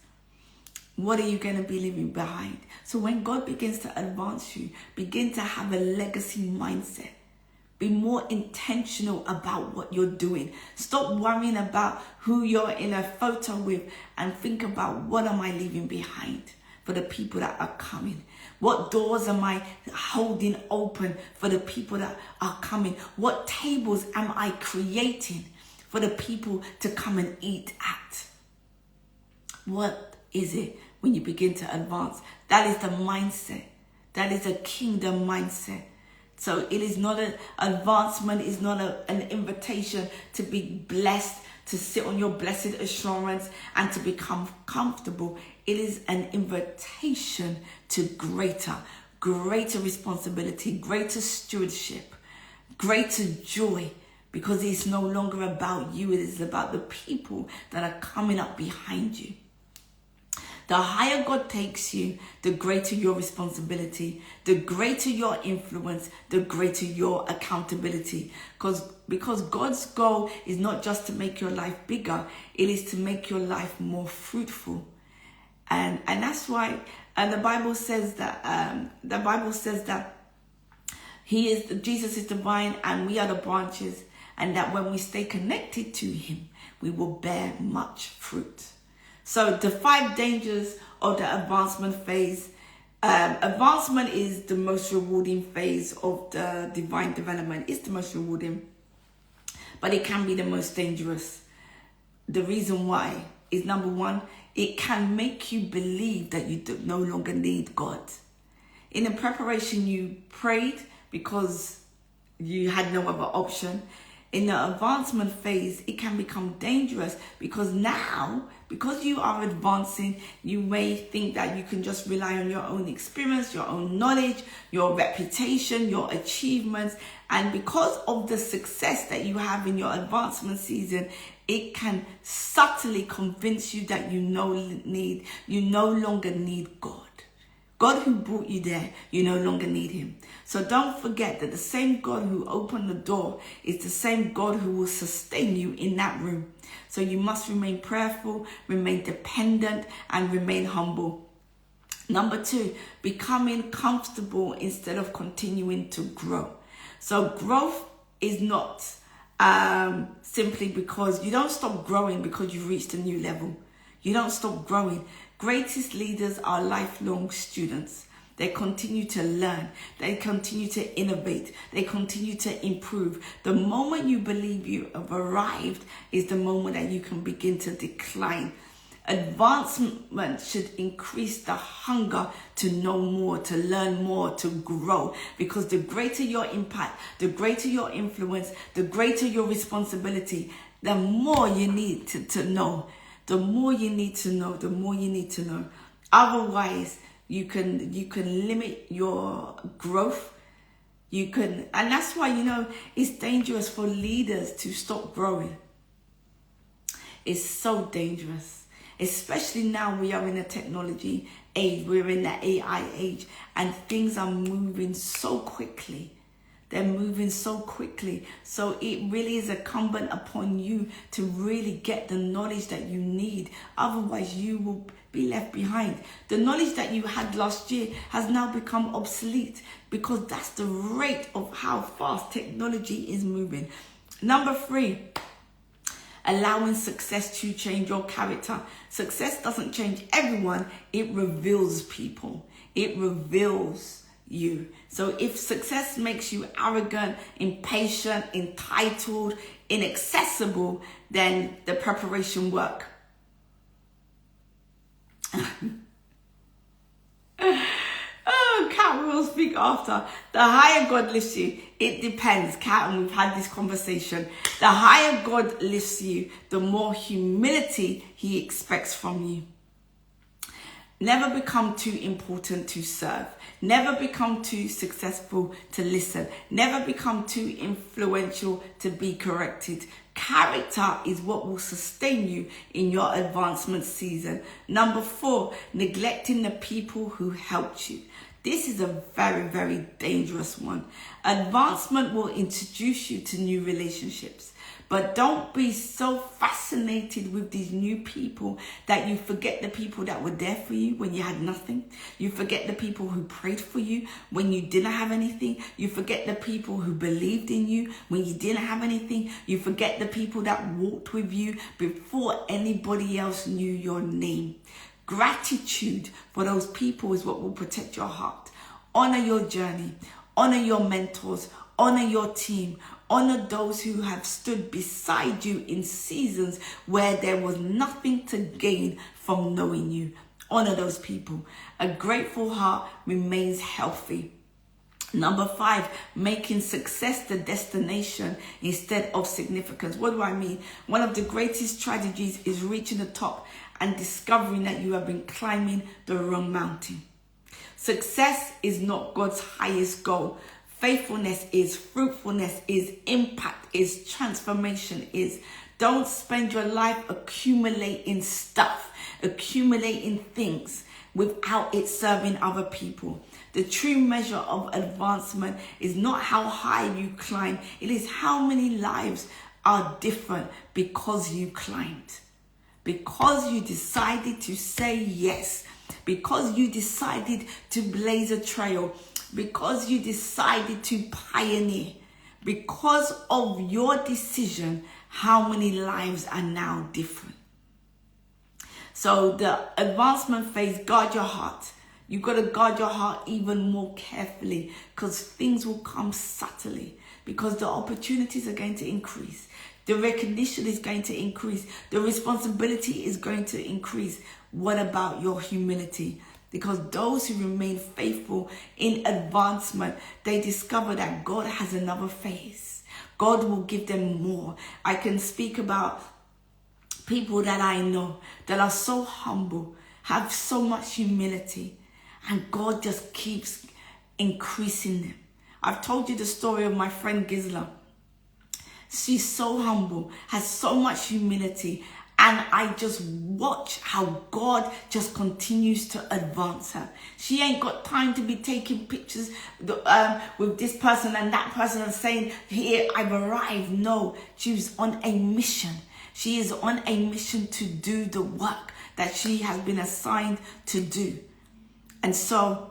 What are you going to be leaving behind? So when God begins to advance you, begin to have a legacy mindset. Be more intentional about what you're doing. Stop worrying about who you're in a photo with and think about, what am I leaving behind for the people that are coming? What doors am I holding open for the people that are coming? What tables am I creating for the people to come and eat at? What is it when you begin to advance? That is the mindset. That is a kingdom mindset. So it is not an advancement, it's not an invitation to be blessed, to sit on your blessed assurance and to become comfortable. It is an invitation to greater responsibility, greater stewardship, greater joy, because it's no longer about you, it is about the people that are coming up behind you. The higher God takes you, the greater your responsibility, the greater your influence, the greater your accountability. Because God's goal is not just to make your life bigger, it is to make your life more fruitful. And that's why the Bible says that Jesus is the vine and we are the branches, and that when we stay connected to him, we will bear much fruit. So the 5 dangers of the advancement phase. Advancement is the most rewarding phase of the divine development. It's the most rewarding, but it can be the most dangerous. The reason why is, number one, it can make you believe that you no longer need God. In the preparation, you prayed because you had no other option. In the advancement phase, it can become dangerous because now, because you are advancing, you may think that you can just rely on your own experience, your own knowledge, your reputation, your achievements. And because of the success that you have in your advancement season, it can subtly convince you that you no longer need God. God who brought you there, you no longer need him. So don't forget that the same God who opened the door is the same God who will sustain you in that room. So you must remain prayerful, remain dependent, and remain humble. Number 2, becoming comfortable instead of continuing to grow. So growth is not simply because you don't stop growing because you've reached a new level. You don't stop growing. Greatest leaders are lifelong students. They continue to learn. They continue to innovate. They continue to improve. The moment you believe you have arrived is the moment that you can begin to decline. Advancement should increase the hunger to know more, to learn more, to grow. Because the greater your impact, the greater your influence, the greater your responsibility, the more you need to know. The more you need to know, the more you need to know. Otherwise, you can limit your growth. And that's why, it's dangerous for leaders to stop growing. It's so dangerous. Especially now we are in a technology age, we're in the AI age, and things are moving so quickly. They're moving so quickly. So it really is incumbent upon you to really get the knowledge that you need. Otherwise, you will be left behind. The knowledge that you had last year has now become obsolete because that's the rate of how fast technology is moving. Number 3, allowing success to change your character. Success doesn't change everyone. It reveals people. It reveals you. So if success makes you arrogant, impatient, entitled, inaccessible, then the preparation work. Oh, Cat will will speak after. The higher God lifts you, it depends, Kat, and we've had this conversation. The higher God lifts you, the more humility he expects from you. Never become too important to serve. Never become too successful to listen. Never become too influential to be corrected. Character is what will sustain you in your advancement season. Number 4, neglecting the people who helped you. This is a very, very dangerous one. Advancement will introduce you to new relationships. But don't be so fascinated with these new people that you forget the people that were there for you when you had nothing. You forget the people who prayed for you when you didn't have anything. You forget the people who believed in you when you didn't have anything. You forget the people that walked with you before anybody else knew your name. Gratitude for those people is what will protect your heart. Honor your journey. Honor your mentors. Honor your team. Honor those who have stood beside you in seasons where there was nothing to gain from knowing you. Honor those people. A grateful heart remains healthy. Number 5, making success the destination instead of significance. What do I mean? One of the greatest tragedies is reaching the top and discovering that you have been climbing the wrong mountain. Success is not God's highest goal. Faithfulness is, fruitfulness is, impact is, transformation is. Don't spend your life accumulating stuff, accumulating things without it serving other people. The true measure of advancement is not how high you climb. It is how many lives are different because you climbed. Because you decided to say yes. Because you decided to blaze a trail. Because you decided to pioneer. Because of your decision, how many lives are now different. So the advancement phase, guard your heart. You've got to guard your heart even more carefully because things will come subtly. Because the opportunities are going to increase. The recognition is going to increase. The responsibility is going to increase. What about your humility? Because those who remain faithful in advancement, they discover that God has another phase. God will give them more. I can speak about people that I know that are so humble, have so much humility, and God just keeps increasing them. I've told you the story of my friend Gisela. She's so humble, has so much humility, and I just watch how God just continues to advance her. She ain't got time to be taking pictures with this person and that person and saying, here, I've arrived. No, she was on a mission. She is on a mission to do the work that she has been assigned to do. And so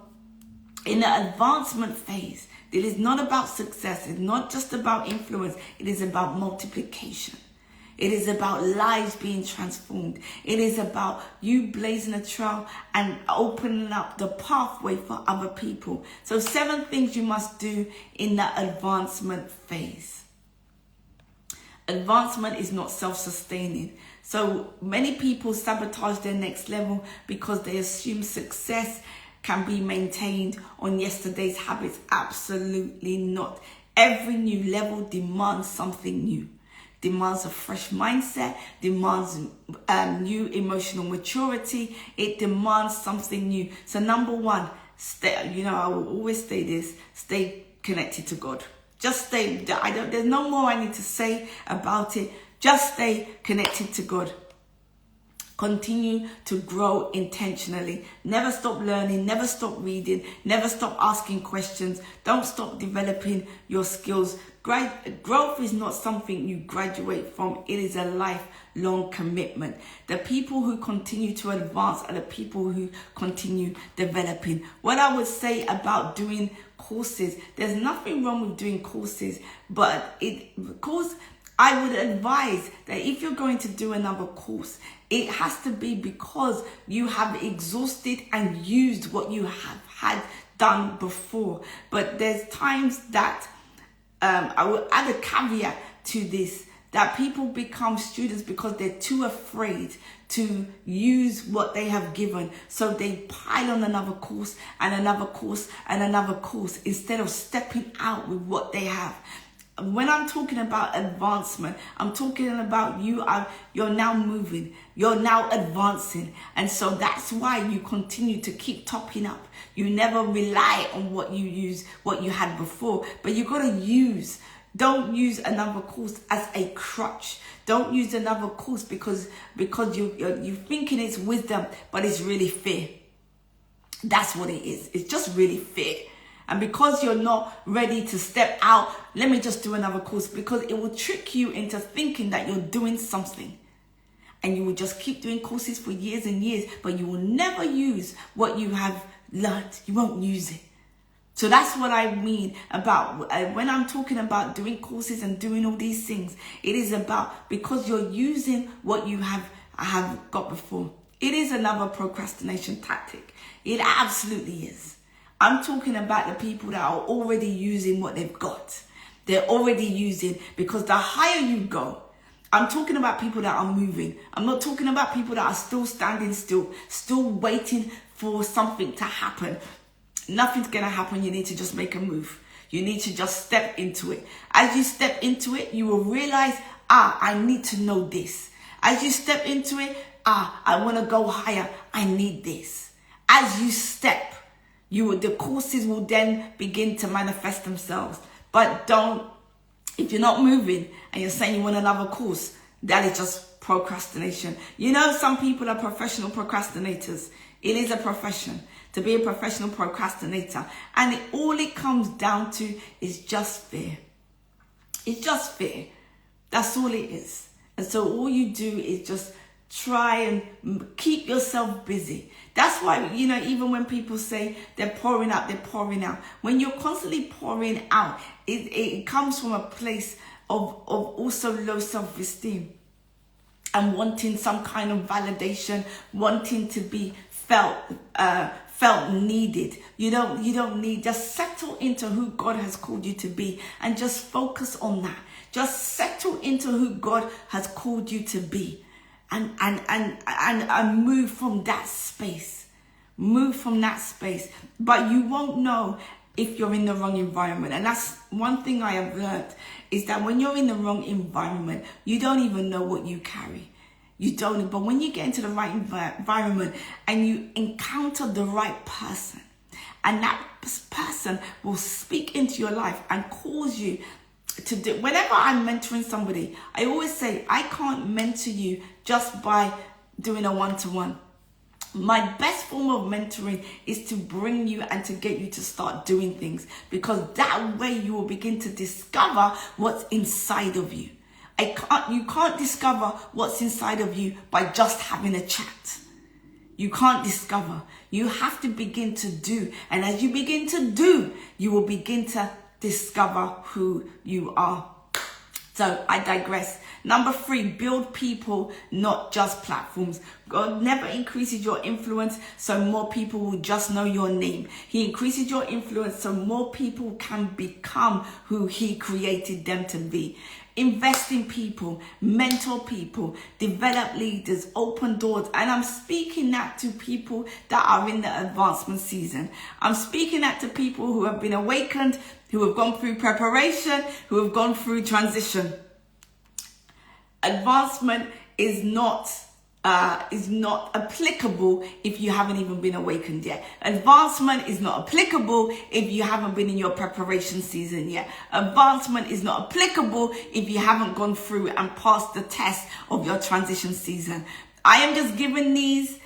in the advancement phase, it is not about success. It's not just about influence. It is about multiplication. It is about lives being transformed. It is about you blazing a trail and opening up the pathway for other people. So 7 things you must do in the advancement phase. Advancement is not self-sustaining. So many people sabotage their next level because they assume success can be maintained on yesterday's habits. Absolutely not. Every new level demands something new. Demands a fresh mindset, demands new emotional maturity. It demands something new. So number 1, stay. I will always say this: stay connected to God. Just stay. There's no more I need to say about it. Just stay connected to God. Continue to grow intentionally. Never stop learning. Never stop reading. Never stop asking questions. Don't stop developing your skills. Growth is not something you graduate from. It is a lifelong commitment. The people who continue to advance are the people who continue developing. What I would say about doing courses, there's nothing wrong with doing courses, but I would advise that if you're going to do another course, it has to be because you have exhausted and used what you have had done before. But there's times that I will add a caveat to this, that people become students because they're too afraid to use what they have given. So they pile on another course and another course and another course instead of stepping out with what they have. When I'm talking about advancement, I'm talking about you're now moving, you're now advancing. And so that's why you continue to keep topping up. You never rely on what you had before, but you got to don't use another course as a crutch. Don't use another course because you're thinking it's wisdom, but it's really fear. That's what it is. It's just really fear. And because you're not ready to step out, let me just do another course, because it will trick you into thinking that you're doing something. And you will just keep doing courses for years and years, but you will never use what you have learned. You won't use it. So that's what I mean about when I'm talking about doing courses and doing all these things. It is about because you're using what you have got before. It is another procrastination tactic. It absolutely is. I'm talking about the people that are already using what they've got. They're already using, because the higher you go, I'm talking about people that are moving. I'm not talking about people that are still standing still waiting for something to happen. Nothing's going to happen. You need to just make a move. You need to just step into it. As you step into it, you will realize, I need to know this. As you step into it, I want to go higher. I need this. As you step, the courses will then begin to manifest themselves. But if you're not moving and you're saying you want another course, that is just procrastination. You know, some people are professional procrastinators. It is a profession to be a professional procrastinator. And all it comes down to is just fear. It's just fear. That's all it is. And so all you do is just try and keep yourself busy. That's why, even when people say they're pouring out. When you're constantly pouring out, it comes from a place of also low self-esteem and wanting some kind of validation, wanting to be felt needed. You don't need. Just settle into who God has called you to be and just focus on that. Just settle into who God has called you to be. And move from that space. Move from that space. But you won't know if you're in the wrong environment. And that's one thing I have learned, is that when you're in the wrong environment, you don't even know what you carry. You don't. But when you get into the right environment and you encounter the right person, and that person will speak into your life and cause you to do. Whenever I'm mentoring somebody, I always say, I can't mentor you just by doing a one-to-one. My best form of mentoring is to bring you and to get you to start doing things, because that way you will begin to discover what's inside of you. You can't discover what's inside of you by just having a chat. You can't discover. You have to begin to do. And as you begin to do, you will begin to discover who you are. So I digress. Number 3, build people, not just platforms. God never increases your influence so more people will just know your name. He increases your influence so more people can become who He created them to be. Invest in people, mentor people, develop leaders, open doors. And I'm speaking that to people that are in the advancement season. I'm speaking that to people who have been awakened, who have gone through preparation, who have gone through transition. Advancement is not applicable if you haven't even been awakened yet. Advancement is not applicable if you haven't been in your preparation season yet. Advancement is not applicable if you haven't gone through and passed the test of your transition season. I am just giving these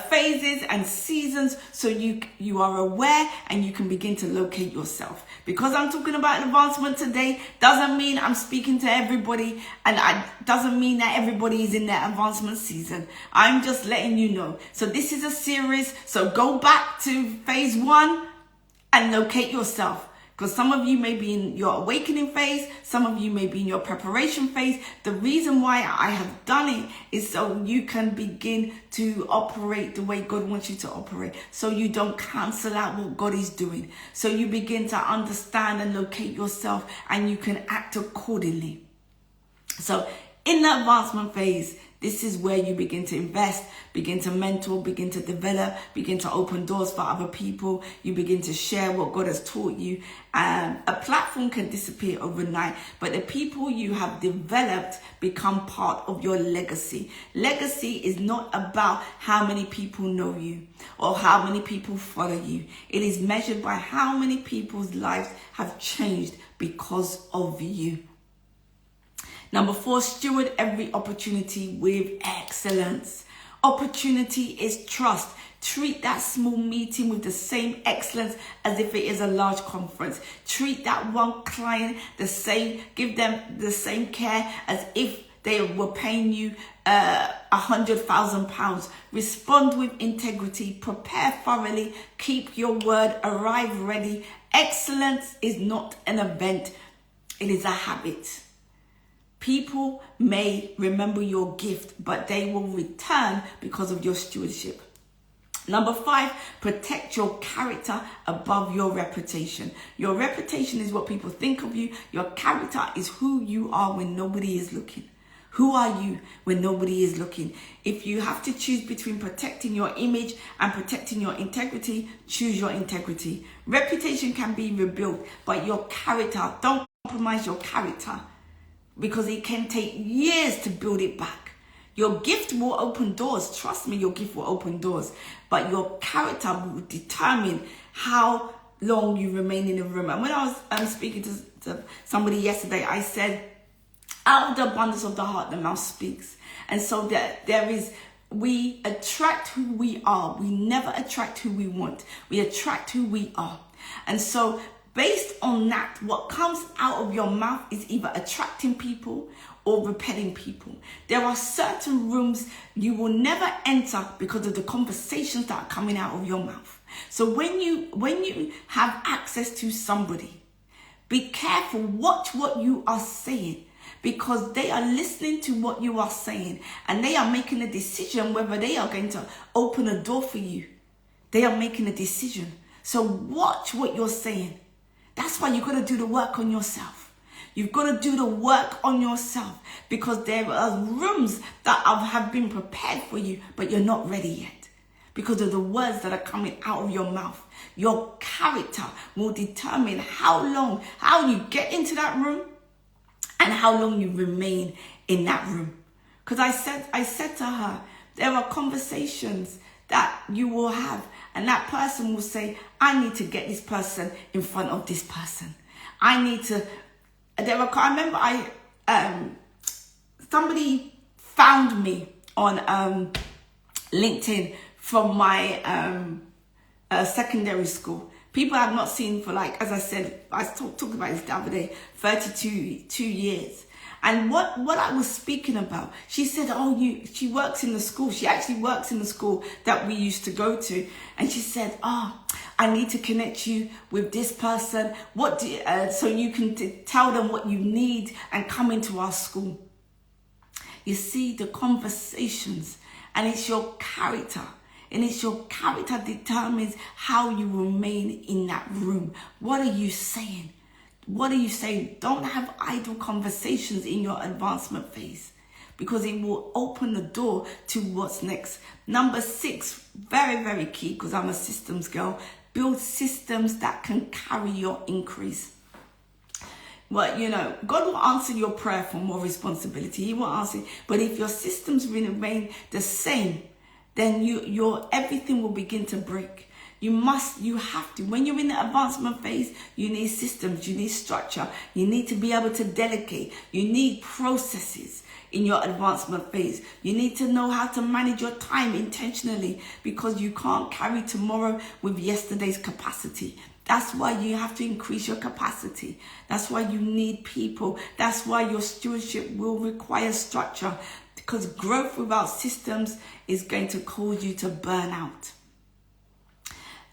phases and seasons so you are aware and you can begin to locate yourself. Because I'm talking about advancement today doesn't mean I'm speaking to everybody, and doesn't mean that everybody is in their advancement season. I'm just letting you know. So this is a series, so go back to phase 1 and locate yourself. Because some of you may be in your awakening phase, some of you may be in your preparation phase. The reason why I have done it is so you can begin to operate the way God wants you to operate. So you don't cancel out what God is doing. So you begin to understand and locate yourself, and you can act accordingly. So in the advancement phase, this is where you begin to invest, begin to mentor, begin to develop, begin to open doors for other people. You begin to share what God has taught you. A platform can disappear overnight, but the people you have developed become part of your legacy. Legacy is not about how many people know you or how many people follow you. It is measured by how many people's lives have changed because of you. Number 4, steward every opportunity with excellence. Opportunity is trust. Treat that small meeting with the same excellence as if it is a large conference. Treat that one client the same, give them the same care as if they were paying you £100,000. Respond with integrity, prepare thoroughly, keep your word, arrive ready. Excellence is not an event, it is a habit. People may remember your gift, but they will return because of your stewardship. Number 5, protect your character above your reputation. Your reputation is what people think of you. Your character is who you are when nobody is looking. Who are you when nobody is looking? If you have to choose between protecting your image and protecting your integrity, choose your integrity. Reputation can be rebuilt, but your character, don't compromise your character, because it can take years to build it back. Your gift will open doors. Trust me, your gift will open doors. But your character will determine how long you remain in the room. And when I was speaking to somebody yesterday, I said, out of the abundance of the heart, the mouth speaks. And so we attract who we are. We never attract who we want. We attract who we are. And so based on that, what comes out of your mouth is either attracting people or repelling people. There are certain rooms you will never enter because of the conversations that are coming out of your mouth. So when you have access to somebody, be careful, watch what you are saying, because they are listening to what you are saying and they are making a decision whether they are going to open a door for you. They are making a decision. So watch what you're saying. That's why you've got to do the work on yourself. You've got to do the work on yourself, because there are rooms that have been prepared for you, but you're not ready yet because of the words that are coming out of your mouth. Your character will determine how you get into that room and how long you remain in that room. Because I said to her, there are conversations that you will have, and that person will say, I need to get this person in front of this person. I remember somebody found me on LinkedIn from my secondary school. People I've not seen for, like, as I said, I talked about this the other day, 32 years. And what I was speaking about, she said, she works in the school. She actually works in the school that we used to go to. And she said, I need to connect you with this person. So you can tell them what you need and come into our school. You see, the conversations, and it's your character. And it's your character determines how you remain in that room. What are you saying? What are you saying? Don't have idle conversations in your advancement phase, because it will open the door to what's next. Number 6, very, very key, because I'm a systems girl. Build systems that can carry your increase. Well, God will answer your prayer for more responsibility. He will answer. But if your systems remain the same, then your everything will begin to break. You have to. When you're in the advancement phase, you need systems, you need structure, you need to be able to delegate, you need processes in your advancement phase. You need to know how to manage your time intentionally, because you can't carry tomorrow with yesterday's capacity. That's why you have to increase your capacity. That's why you need people. That's why your stewardship will require structure, because growth without systems is going to cause you to burn out.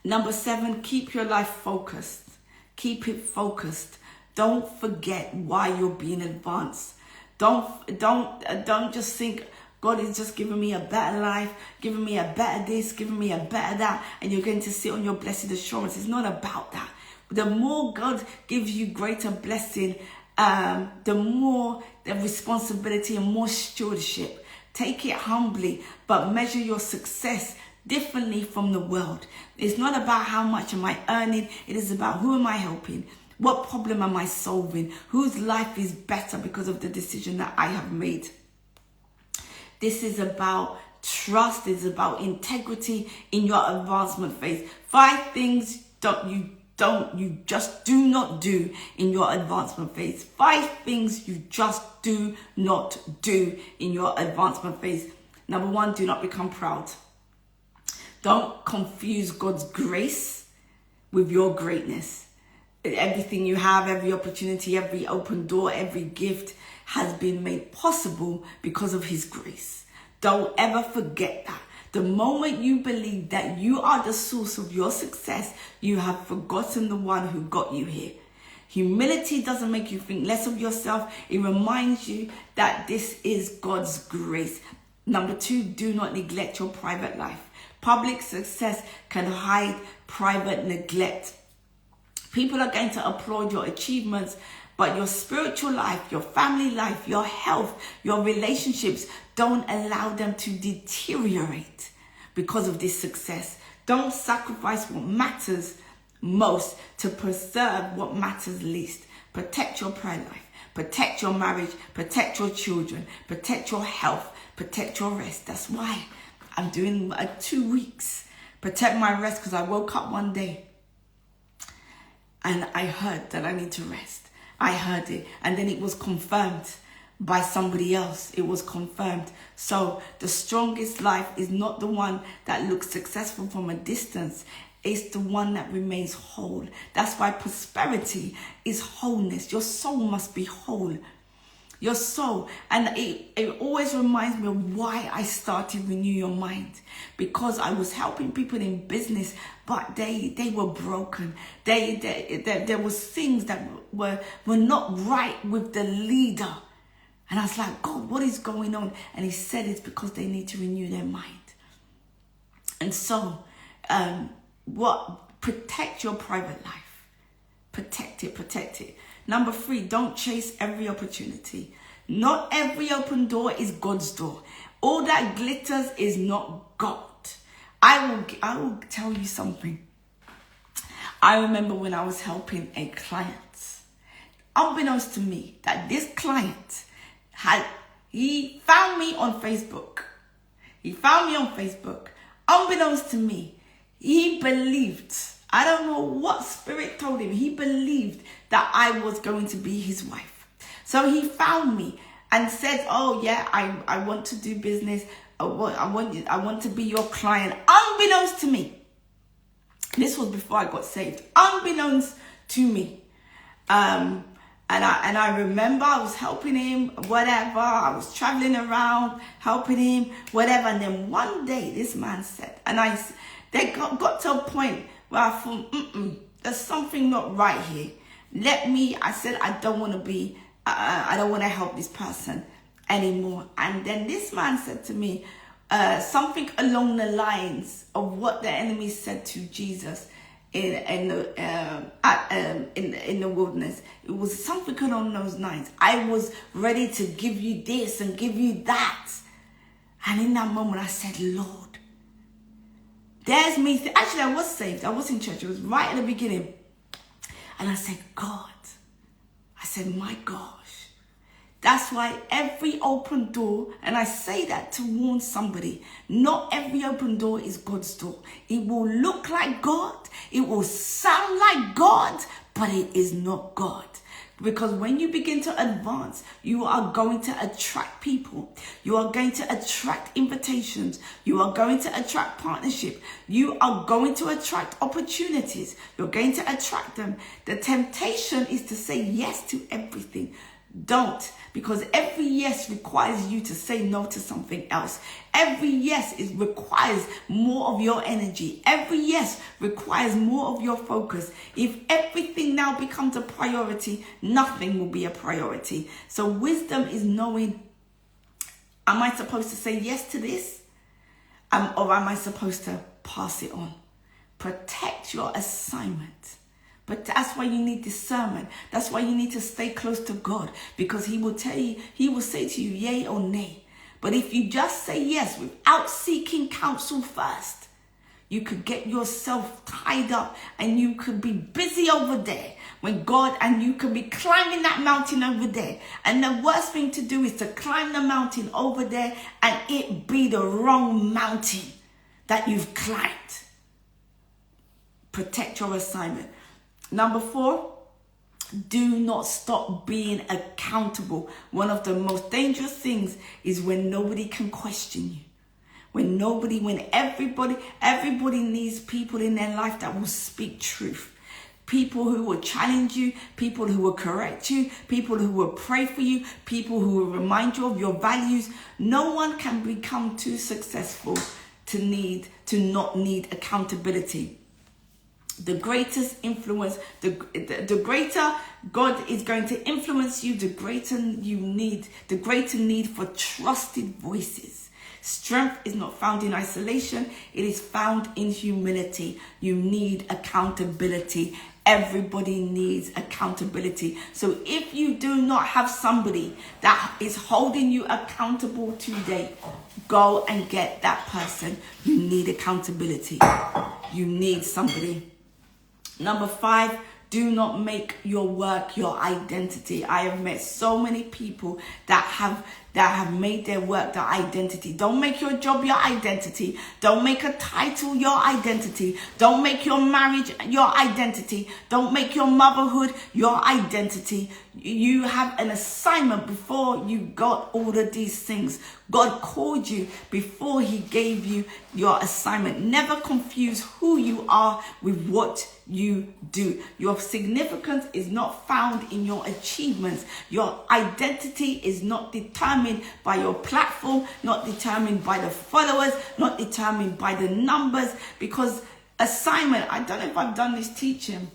Number 7, keep your life focused. Keep it focused. Don't forget why you're being advanced. Don't just think God is just giving me a better life, giving me a better this, giving me a better that, and you're going to sit on your blessed assurance. It's not about that. The more God gives you greater blessing, the more the responsibility and more stewardship. Take it humbly, but measure your success differently from the world. It's not about how much am I earning. It is about who am I helping? What problem am I solving? Whose life is better because of the decision that I have made? This is about trust. It's about integrity in your advancement phase. 5 things you just do not do in your advancement phase. 5 things you just do not do in your advancement phase. Number 1, do not become proud. Don't confuse God's grace with your greatness. Everything you have, every opportunity, every open door, every gift has been made possible because of his grace. Don't ever forget that. The moment you believe that you are the source of your success, you have forgotten the one who got you here. Humility doesn't make you think less of yourself. It reminds you that this is God's grace. Number 2, do not neglect your private life. Public success can hide private neglect. People are going to applaud your achievements, but your spiritual life, your family life, your health, your relationships, don't allow them to deteriorate because of this success. Don't sacrifice what matters most to preserve what matters least. Protect your prayer life, protect your marriage, protect your children, protect your health, protect your rest. That's why I'm doing 2 weeks. Protect my rest, because I woke up one day and I heard that I need to rest. I heard it, and then it was confirmed by somebody else. It was confirmed. So the strongest life is not the one that looks successful from a distance. It's the one that remains whole. That's why prosperity is wholeness. Your soul must be whole. Your soul. And it always reminds me of why I started Renew Your Mind. Because I was helping people in business, but they were broken. There was things that were not right with the leader. And I was like, God, what is going on? And he said it's because they need to renew their mind. And so, protect your private life. Protect it. Number 3, don't chase every opportunity. Not every open door is God's door. All that glitters is not God. I will tell you something. I remember when I was helping a client, unbeknownst to me, that this client he found me on Facebook. Unbeknownst to me, he believed, I don't know what spirit told him, he believed that I was going to be his wife. So he found me and said, oh yeah, I want to do business. I want to be your client. Unbeknownst to me. This was before I got saved. Unbeknownst to me. And I remember I was helping him, whatever. I was traveling around, helping him, whatever. And then one day, this man said, and they got to a point where I thought, there's something not right here. I said, I don't want to help this person anymore. And then this man said to me, something along the lines of what the enemy said to Jesus in the wilderness. It was something along those lines. I was ready to give you this and give you that. And in that moment, I said, Lord, there's me. Actually, I was saved. I was in church. It was right at the beginning. And I said, God. I said, my gosh. That's why every open door, and I say that to warn somebody, not every open door is God's door. It will look like God. It will sound like God, but it is not God. Because when you begin to advance, you are going to attract people. You are going to attract invitations. You are going to attract partnership. You are going to attract opportunities. You're going to attract them. The temptation is to say yes to everything. Don't, because every yes requires you to say no to something else. Every yes requires more of your energy. Every yes requires more of your focus. If everything now becomes a priority, nothing will be a priority. So wisdom is knowing, am I supposed to say yes to this? Or am I supposed to pass it on? Protect your assignment. But that's why you need discernment. That's why you need to stay close to God, because he will tell you, he will say to you, yay or nay. But if you just say yes without seeking counsel first, you could get yourself tied up and you could be busy over there when God, and you could be climbing that mountain over there. And the worst thing to do is to climb the mountain over there and it be the wrong mountain that you've climbed. Protect your assignment. Number 4, do not stop being accountable. One of the most dangerous things is when nobody can question you. When everybody needs people in their life that will speak truth. People who will challenge you, people who will correct you, people who will pray for you, people who will remind you of your values. No one can become too successful to not need accountability. The greatest influence, the greater God is going to influence you, the greater need for trusted voices. Strength is not found in isolation. It is found in humility. You need accountability. Everybody needs accountability. So if you do not have somebody that is holding you accountable today, go and get that person. You need accountability. You need somebody. Number 5, do not make your work your identity. I have met so many people that have made their work their identity. Don't make your job your identity. Don't make a title your identity. Don't make your marriage your identity. Don't make your motherhood your identity. You have an assignment before you got all of these things. God called you before he gave you your assignment. Never confuse who you are with what you do. Your significance is not found in your achievements. Your identity is not determined by your platform, not determined by the followers, not determined by the numbers, because assignment, I don't know if I've done this teaching,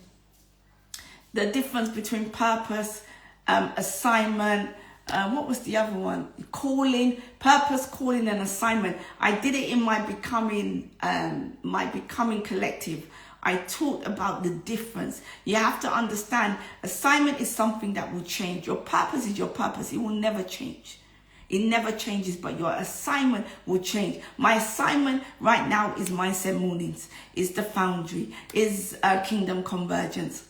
the difference between purpose, assignment, what was the other one? Calling, purpose, calling, and assignment. I did it in my becoming collective. I taught about the difference. You have to understand, assignment is something that will change. Your purpose is your purpose. It will never change. It never changes, but your assignment will change. My assignment right now is Mindset Mornings, is the Foundry, is Kingdom Convergence.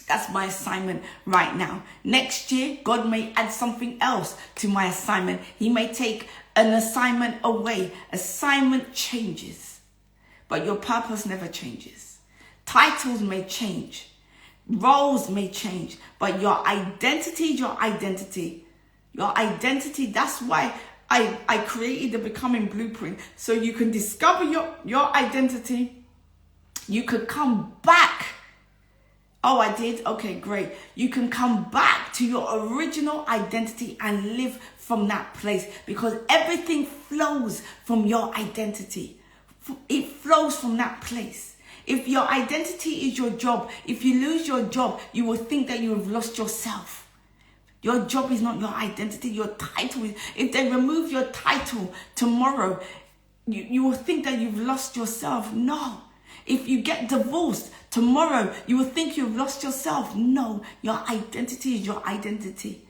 That's my assignment right now. Next year, God may add something else to my assignment. He may take an assignment away. Assignment changes, but your purpose never changes. Titles may change. Roles may change, but your identity is your identity. Your identity, that's why I created the Becoming Blueprint, so you can discover your identity. You could come back. Oh, I did? Okay, great. You can come back to your original identity and live from that place, because everything flows from your identity. It flows from that place. If your identity is your job, if you lose your job, you will think that you have lost yourself. Your job is not your identity. Your title is, if they remove your title tomorrow, you will think that you've lost yourself. No. If you get divorced tomorrow, you will think you've lost yourself. No, your identity is your identity.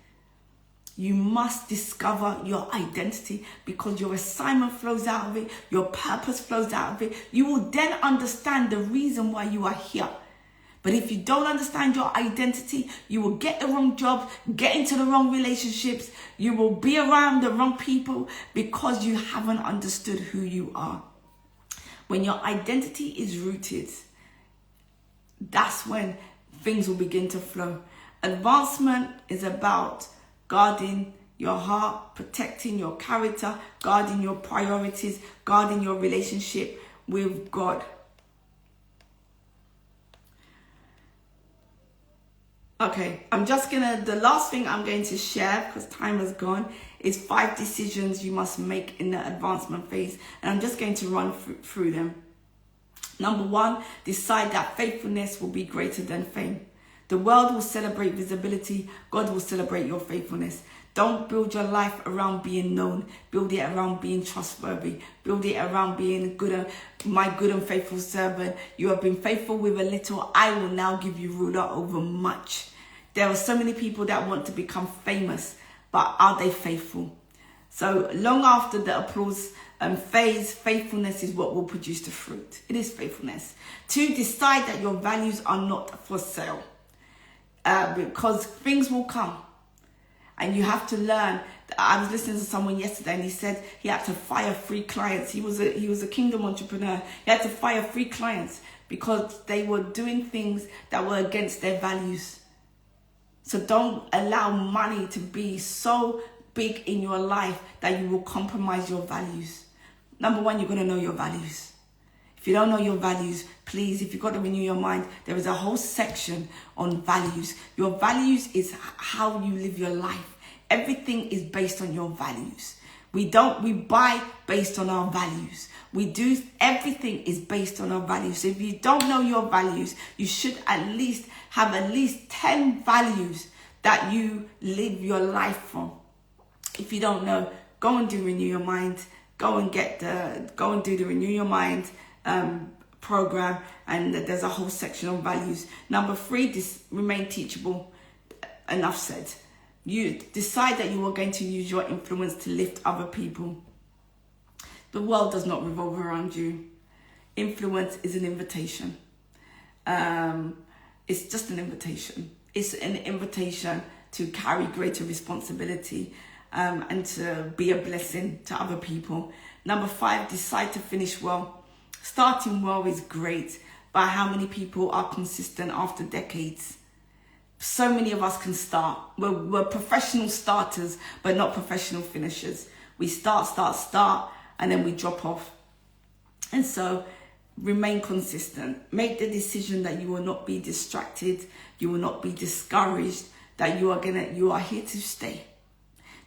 You must discover your identity, because your assignment flows out of it. Your purpose flows out of it. You will then understand the reason why you are here. But if you don't understand your identity, you will get the wrong job, get into the wrong relationships. You will be around the wrong people, because you haven't understood who you are. When your identity is rooted, that's when things will begin to flow. Advancement is about guarding your heart, protecting your character, guarding your priorities, guarding your relationship with God. Okay, the last thing I'm going to share, because time has gone, is 5 decisions you must make in the advancement phase. And I'm just going to run through them. Number 1, decide that faithfulness will be greater than fame. The world will celebrate visibility. God will celebrate your faithfulness. Don't build your life around being known. Build it around being trustworthy. Build it around being my good and faithful servant. You have been faithful with a little. I will now give you ruler over much. There are so many people that want to become famous, but are they faithful? So long after the applause phase, faithfulness is what will produce the fruit. It is faithfulness. 2, decide that your values are not for sale. Because things will come. And you have to learn. I was listening to someone yesterday and he said he had to fire 3 clients. He was a kingdom entrepreneur. He had to fire 3 clients because they were doing things that were against their values. So don't allow money to be so big in your life that you will compromise your values. Number 1, you're going to know your values. If you don't know your values, please, if you've got to renew your mind, there is a whole section on values. Your values is how you live your life. Everything is based on your values. We buy based on our values. Everything is based on our values. So if you don't know your values, you should have at least 10 values that you live your life from. If you don't know, go and do Renew Your Mind. Go and do the Renew Your Mind program, and there's a whole section on values. Number 3, remain teachable. Enough said. You decide that you are going to use your influence to lift other people. The world does not revolve around you. Influence is an invitation. It's just an invitation. It's an invitation to carry greater responsibility and to be a blessing to other people. Number 5, decide to finish well. Starting well is great, but how many people are consistent after decades? So many of us can start. We're professional starters, but not professional finishers. We start, and then we drop off. And so remain consistent. Make the decision that you will not be distracted. You will not be discouraged, that you are here to stay.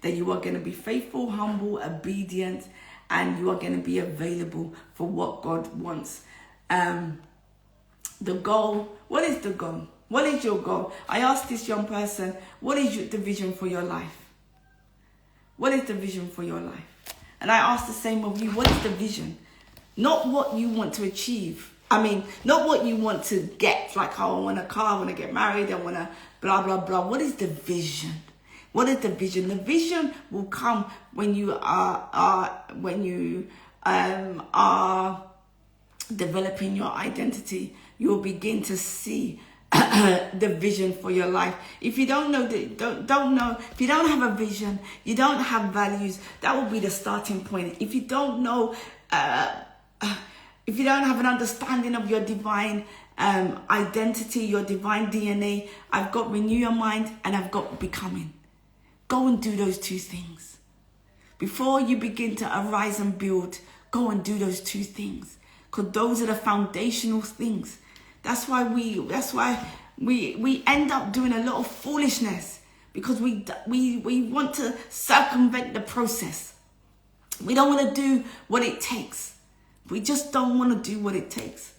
That you are going to be faithful, humble, obedient, and you are going to be available for what God wants. The goal, what is the goal? What is your goal? I asked this young person, what is the vision for your life? What is the vision for your life? And I asked the same of you, what is the vision? Not what you want to achieve. Not what you want to get, like, oh, I want a car, I want to get married, I want to blah, blah, blah. What is the vision? What is the vision? The vision will come when you are developing your identity. You will begin to see the vision for your life. If you don't know, if you don't have a vision, you don't have values, that will be the starting point. If you don't know, if you don't have an understanding of your divine identity, your divine DNA, I've got Renew Your Mind and I've got Becoming. Go and do those 2 things. Before you begin to arise and build, go and do those 2 things. Because those are the foundational things. That's why we end up doing a lot of foolishness. Because we want to circumvent the process. We don't want to do what it takes. We just don't want to do what it takes.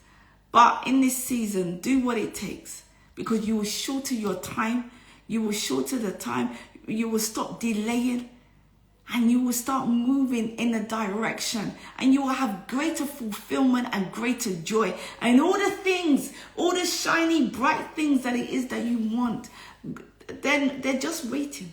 But in this season, do what it takes. Because you will shorten your time. You will shorten the time. You will stop delaying. And you will start moving in a direction. And you will have greater fulfillment and greater joy. And all the things, all the shiny, bright things that it is that you want, then they're just waiting.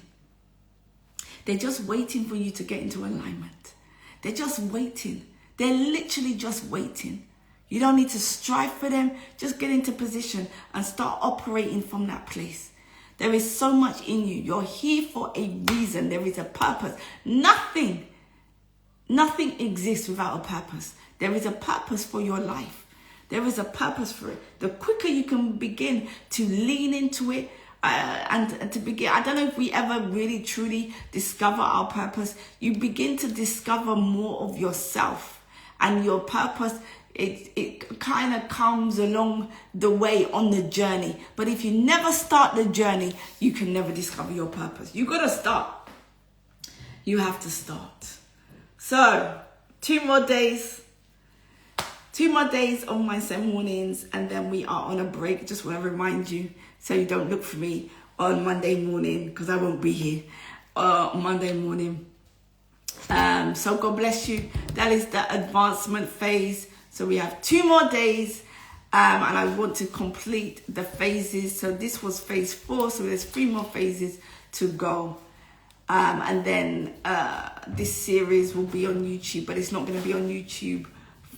They're just waiting for you to get into alignment. They're just waiting. They're literally just waiting. You don't need to strive for them. Just get into position and start operating from that place. There is so much in you. You're here for a reason. There is a purpose. Nothing exists without a purpose. There is a purpose for your life. There is a purpose for it. The quicker you can begin to lean into it and to begin, I don't know if we ever really truly discover our purpose. You begin to discover more of yourself, and your purpose it kind of comes along the way on the journey. But if you never start the journey, you can never discover your purpose. You got to start. You have to start. So 2 more days. 2 more days on Wednesday mornings, and then we are on a break. Just want to remind you, so you don't look for me on Monday morning, because I won't be here on Monday morning. So God bless you. That is the advancement phase. So we have 2 more days, and I want to complete the phases. So this was phase 4, so there's 3 more phases to go. And then this series will be on YouTube, but it's not going to be on YouTube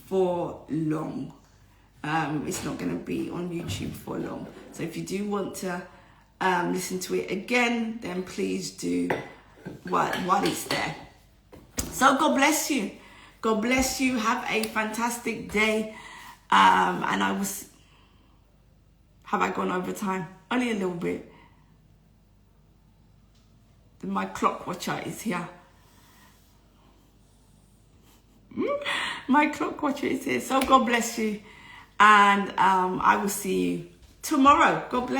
for long. It's not going to be on YouTube for long. So if you do want to listen to it again, then please do while it's there. So God bless you. God bless you. Have a fantastic day. And have I gone over time? Only a little bit. My clock watcher is here. My clock watcher is here. So God bless you. And I will see you tomorrow. God bless.